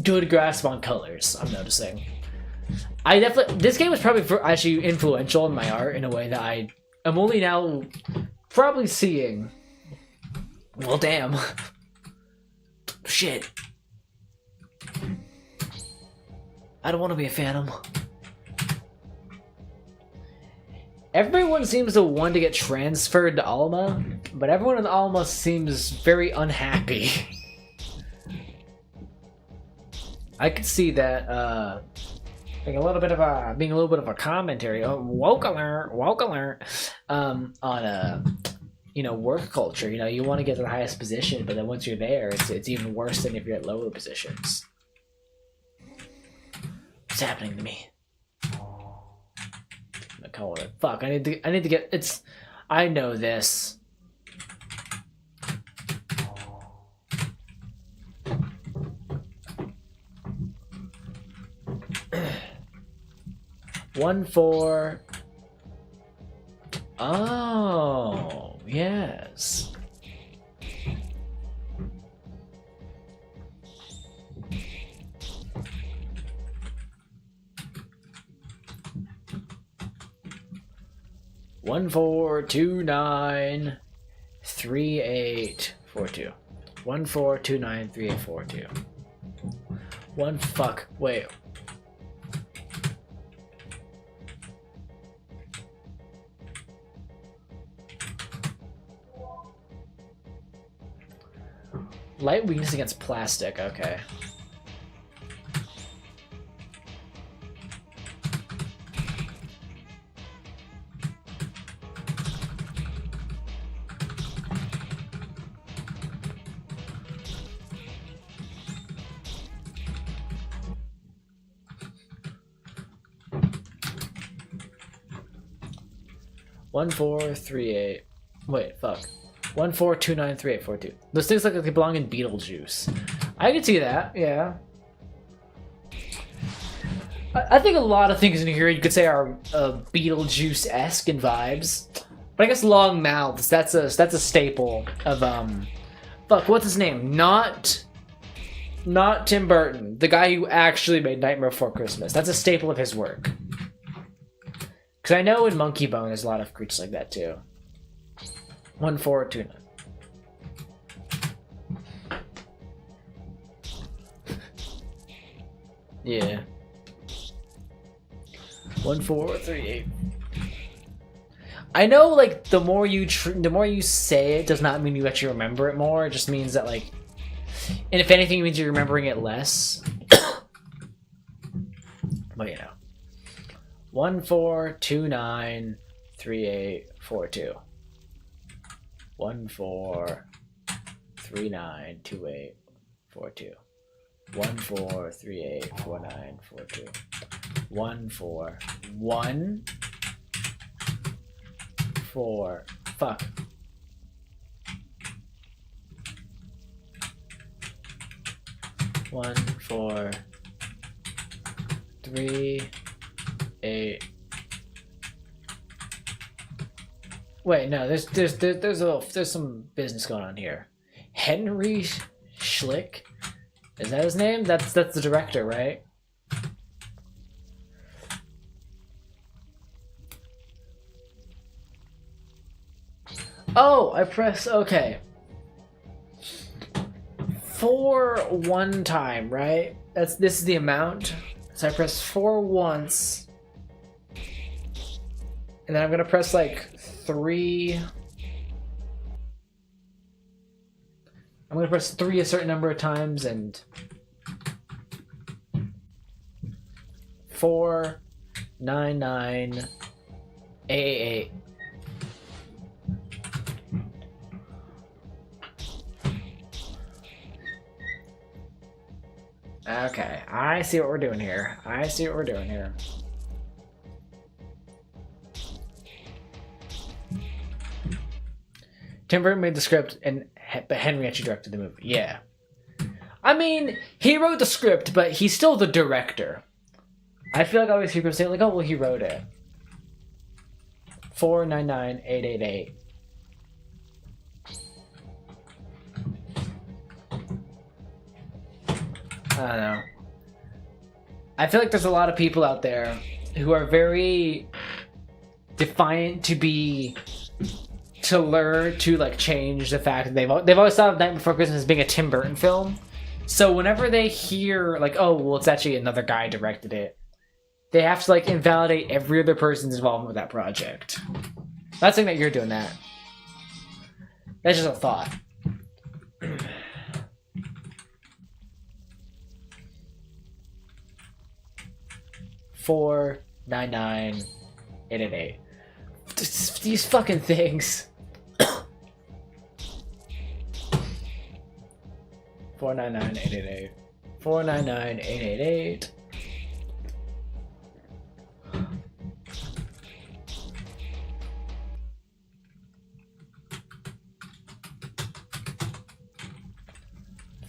good grasp on colors, I'm noticing. This game was probably actually influential in my art in a way that I am only now probably seeing. Well, damn. Shit. I don't want to be a phantom. Everyone seems to want to get transferred to Alma, but everyone in Alma seems very unhappy. I could see that being a little bit of a commentary, woke alert, on work culture. You know, you want to get to the highest position, but then once you're there, it's even worse than if you're at lower positions. What's happening to me? Color. Fuck, I need to get I know this. One, four. Oh, yes. One, 1-4-2-9-3-8-4-2. 1-4-2-9-3-8-4-2. One fuck. Wait. Light weakness against plastic. Okay. One, 4, 3, 8. Wait, fuck. 1-4-2-9-3-8-4-2. Those things look like they belong in Beetlejuice. I can see that, yeah. I think a lot of things in here you could say are Beetlejuice-esque in vibes. But I guess long mouths, that's a staple of fuck, what's his name? Not Tim Burton, the guy who actually made Nightmare Before Christmas. That's a staple of his work. Because I know in Monkey Bone there's a lot of creatures like that too. 1429. Yeah. 1438. I know, like, the more you say it does not mean you actually remember it more. It just means that, like, and if anything, it means you're remembering it less. But you know, 14293842. 14392842. 14384942. 141 fuck. One, 4, 3, 8. Wait, no. There's some business going on here. Henry Schlick, is that his name? That's the director, right? Oh, I press okay. For one time, right? This is the amount. So I press 4 once. And then I'm gonna press like 3. I'm gonna press 3 a certain number of times and 4, 9, 9, 8, 8. Okay, I see what we're doing here. Tim Burton made the script, but Henry actually directed the movie. Yeah. I mean, he wrote the script, but he's still the director. I feel like I always hear people say, like, oh, well, he wrote it. 499888. I don't know. I feel like there's a lot of people out there who are very defiant to learn to like change the fact that they've always thought of Night Before Christmas as being a Tim Burton film. So whenever they hear like, oh, well, it's actually another guy directed it, they have to like invalidate every other person's involvement with that project. Not saying that you're doing that. That's just a thought. 499 These fucking things. 499888.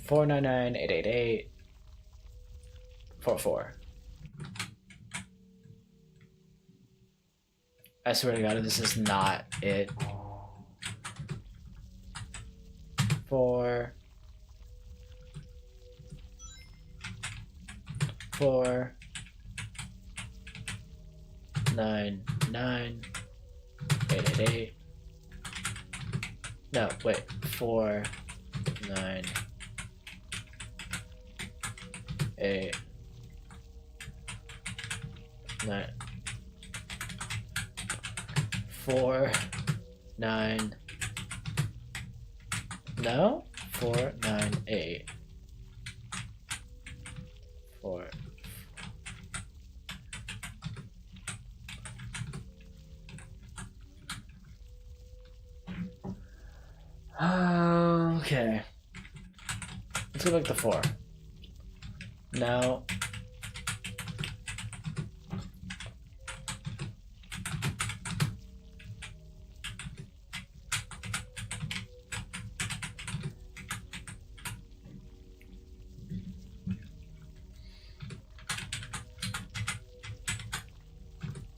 499888. Four 4. I swear to God, this is not it. 4 9 9 888. No, wait. 4 9 8 9 4 9 no 4 9 8 4 okay, let's go back to 4. No.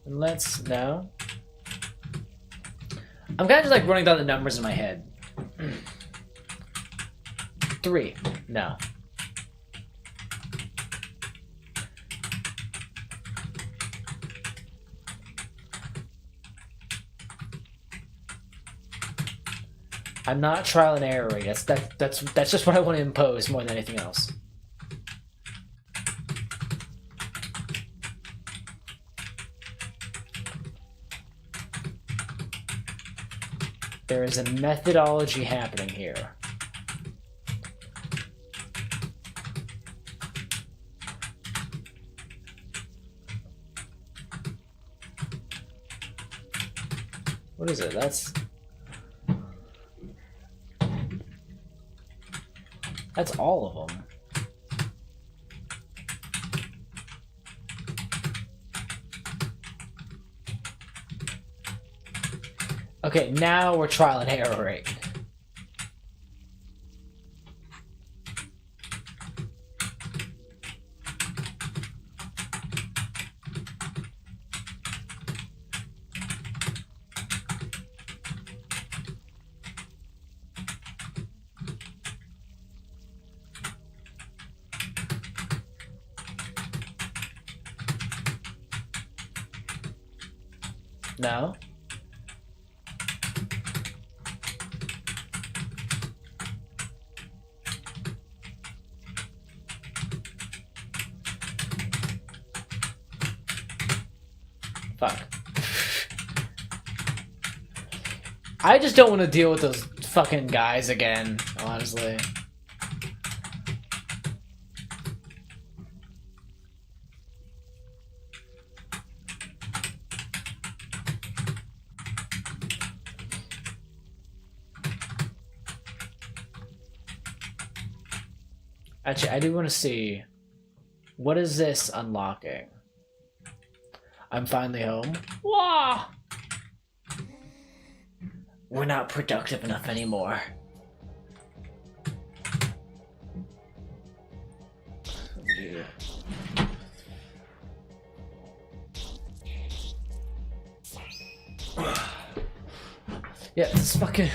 And let's now. I'm kind of just like running down the numbers in my head. 3. No. I'm not trial and erroring. That's just what I want to impose more than anything else. There is a methodology happening here. What is it? That's all of them. Okay, now we're trial and erroring. No? Fuck. I just don't want to deal with those fucking guys again, honestly. Actually, I do want to see, what is this unlocking? I'm finally home. Wah! We're not productive enough anymore. Yeah, this fucking...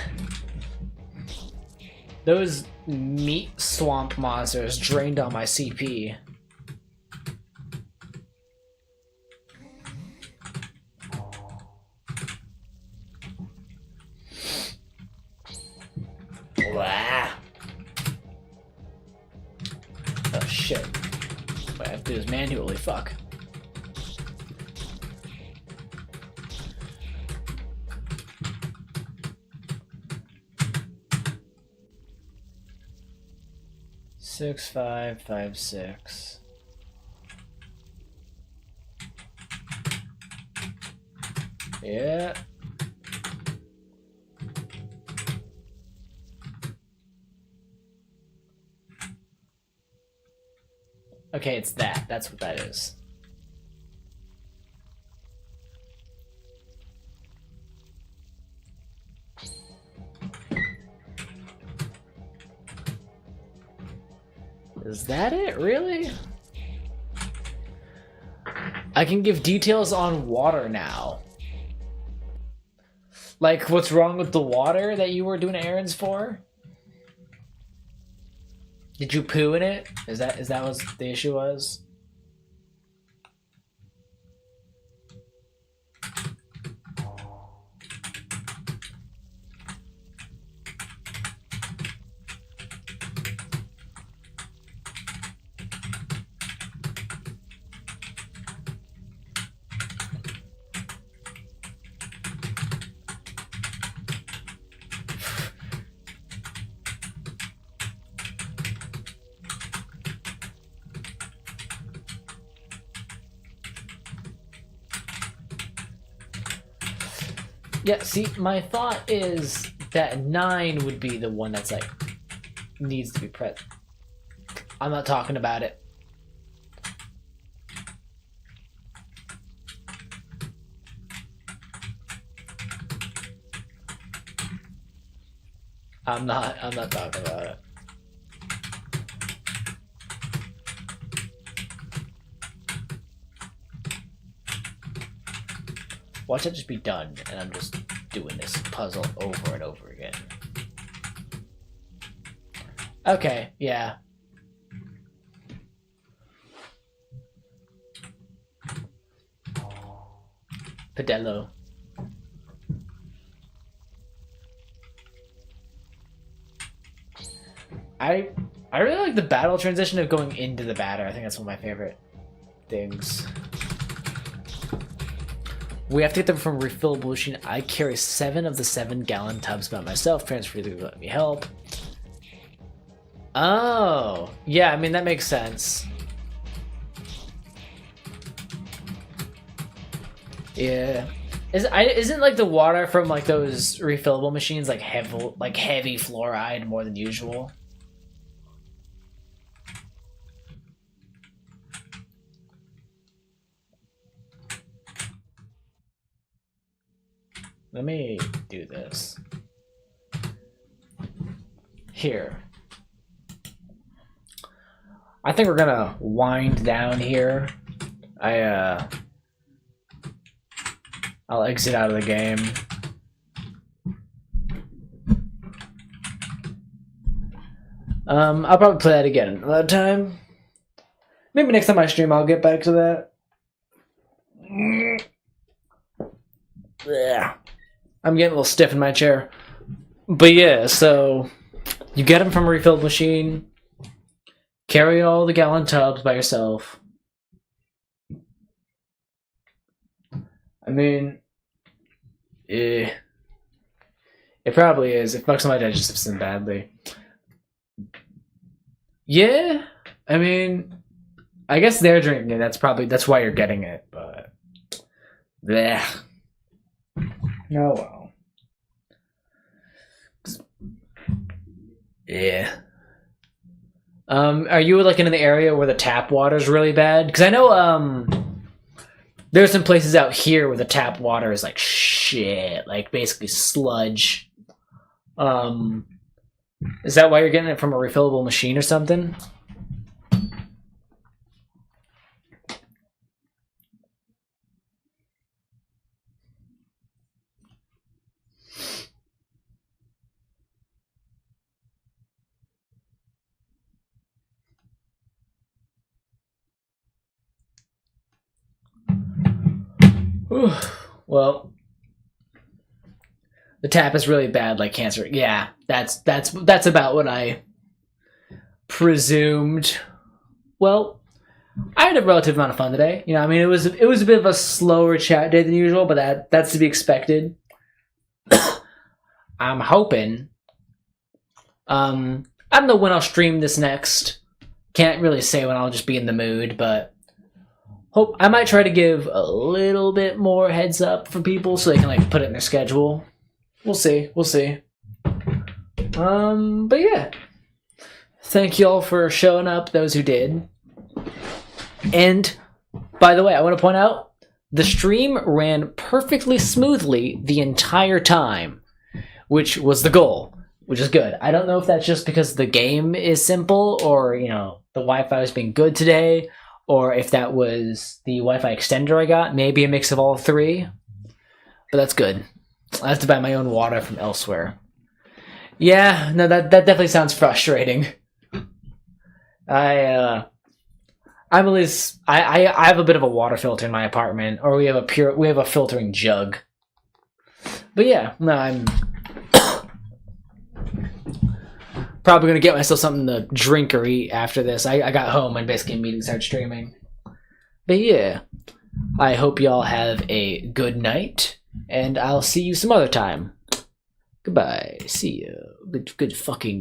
Those meat swamp monsters drained all my CP. Wow. Oh shit. What I have to do is manually, fuck. Six, 5, 5, 6. Yeah. Okay, it's that. That's what that is. Is that it? Really? I can give details on water now. Like, what's wrong with the water that you were doing errands for? Did you poo in it? Is that what the issue was? Yeah, see, my thought is that 9 would be the one that's like needs to be present. I'm not talking about it. I'm not talking about it. Watch it just be done, and I'm just doing this puzzle over and over again. Okay, yeah. Padello. I really like the battle transition of going into the batter. I think that's one of my favorite things. We have to get them from refillable machine. I carry 7 of the 7-gallon tubs by myself. Transfer to let me help. Oh, yeah. I mean that makes sense. Yeah. Isn't like the water from like those refillable machines like heavy fluoride more than usual? Let me do this. Here. I think we're gonna wind down here. I'll exit out of the game. I'll probably play that again another time. Maybe next time I stream I'll get back to that. Yeah. I'm getting a little stiff in my chair. But yeah, so you get them from a refilled machine. Carry all the gallon tubs by yourself. I mean, it probably is. It fucks my digestive system badly. Yeah, I mean, I guess they're drinking it. That's why you're getting it. But, bleh. Oh well. Yeah. Are you like in the area where the tap water is really bad? Because I know there's some places out here where the tap water is like shit, like basically sludge. Is that why you're getting it from a refillable machine or something? Well, the tap is really bad, like cancer. Yeah, that's about what I presumed. Well, I had a relative amount of fun today. You know, I mean, it was a bit of a slower chat day than usual, but that's to be expected. I'm hoping. I don't know when I'll stream this next. Can't really say when I'll just be in the mood, but I might try to give a little bit more heads up for people so they can like put it in their schedule. We'll see. But yeah. Thank you all for showing up, those who did. And by the way, I want to point out the stream ran perfectly smoothly the entire time, which was the goal, which is good. I don't know if that's just because the game is simple or, you know, the Wi-Fi was being good today, or if that was the Wi-Fi extender I got. Maybe a mix of all three. But that's good. I have to buy my own water from elsewhere. Yeah, no, that definitely sounds frustrating. I have a bit of a water filter in my apartment, or we have a filtering jug. But yeah, no, I'm probably gonna get myself something to drink or eat after this. I got home and basically immediately started streaming. But yeah, I hope y'all have a good night, and I'll see you some other time. Goodbye. See you. Good fucking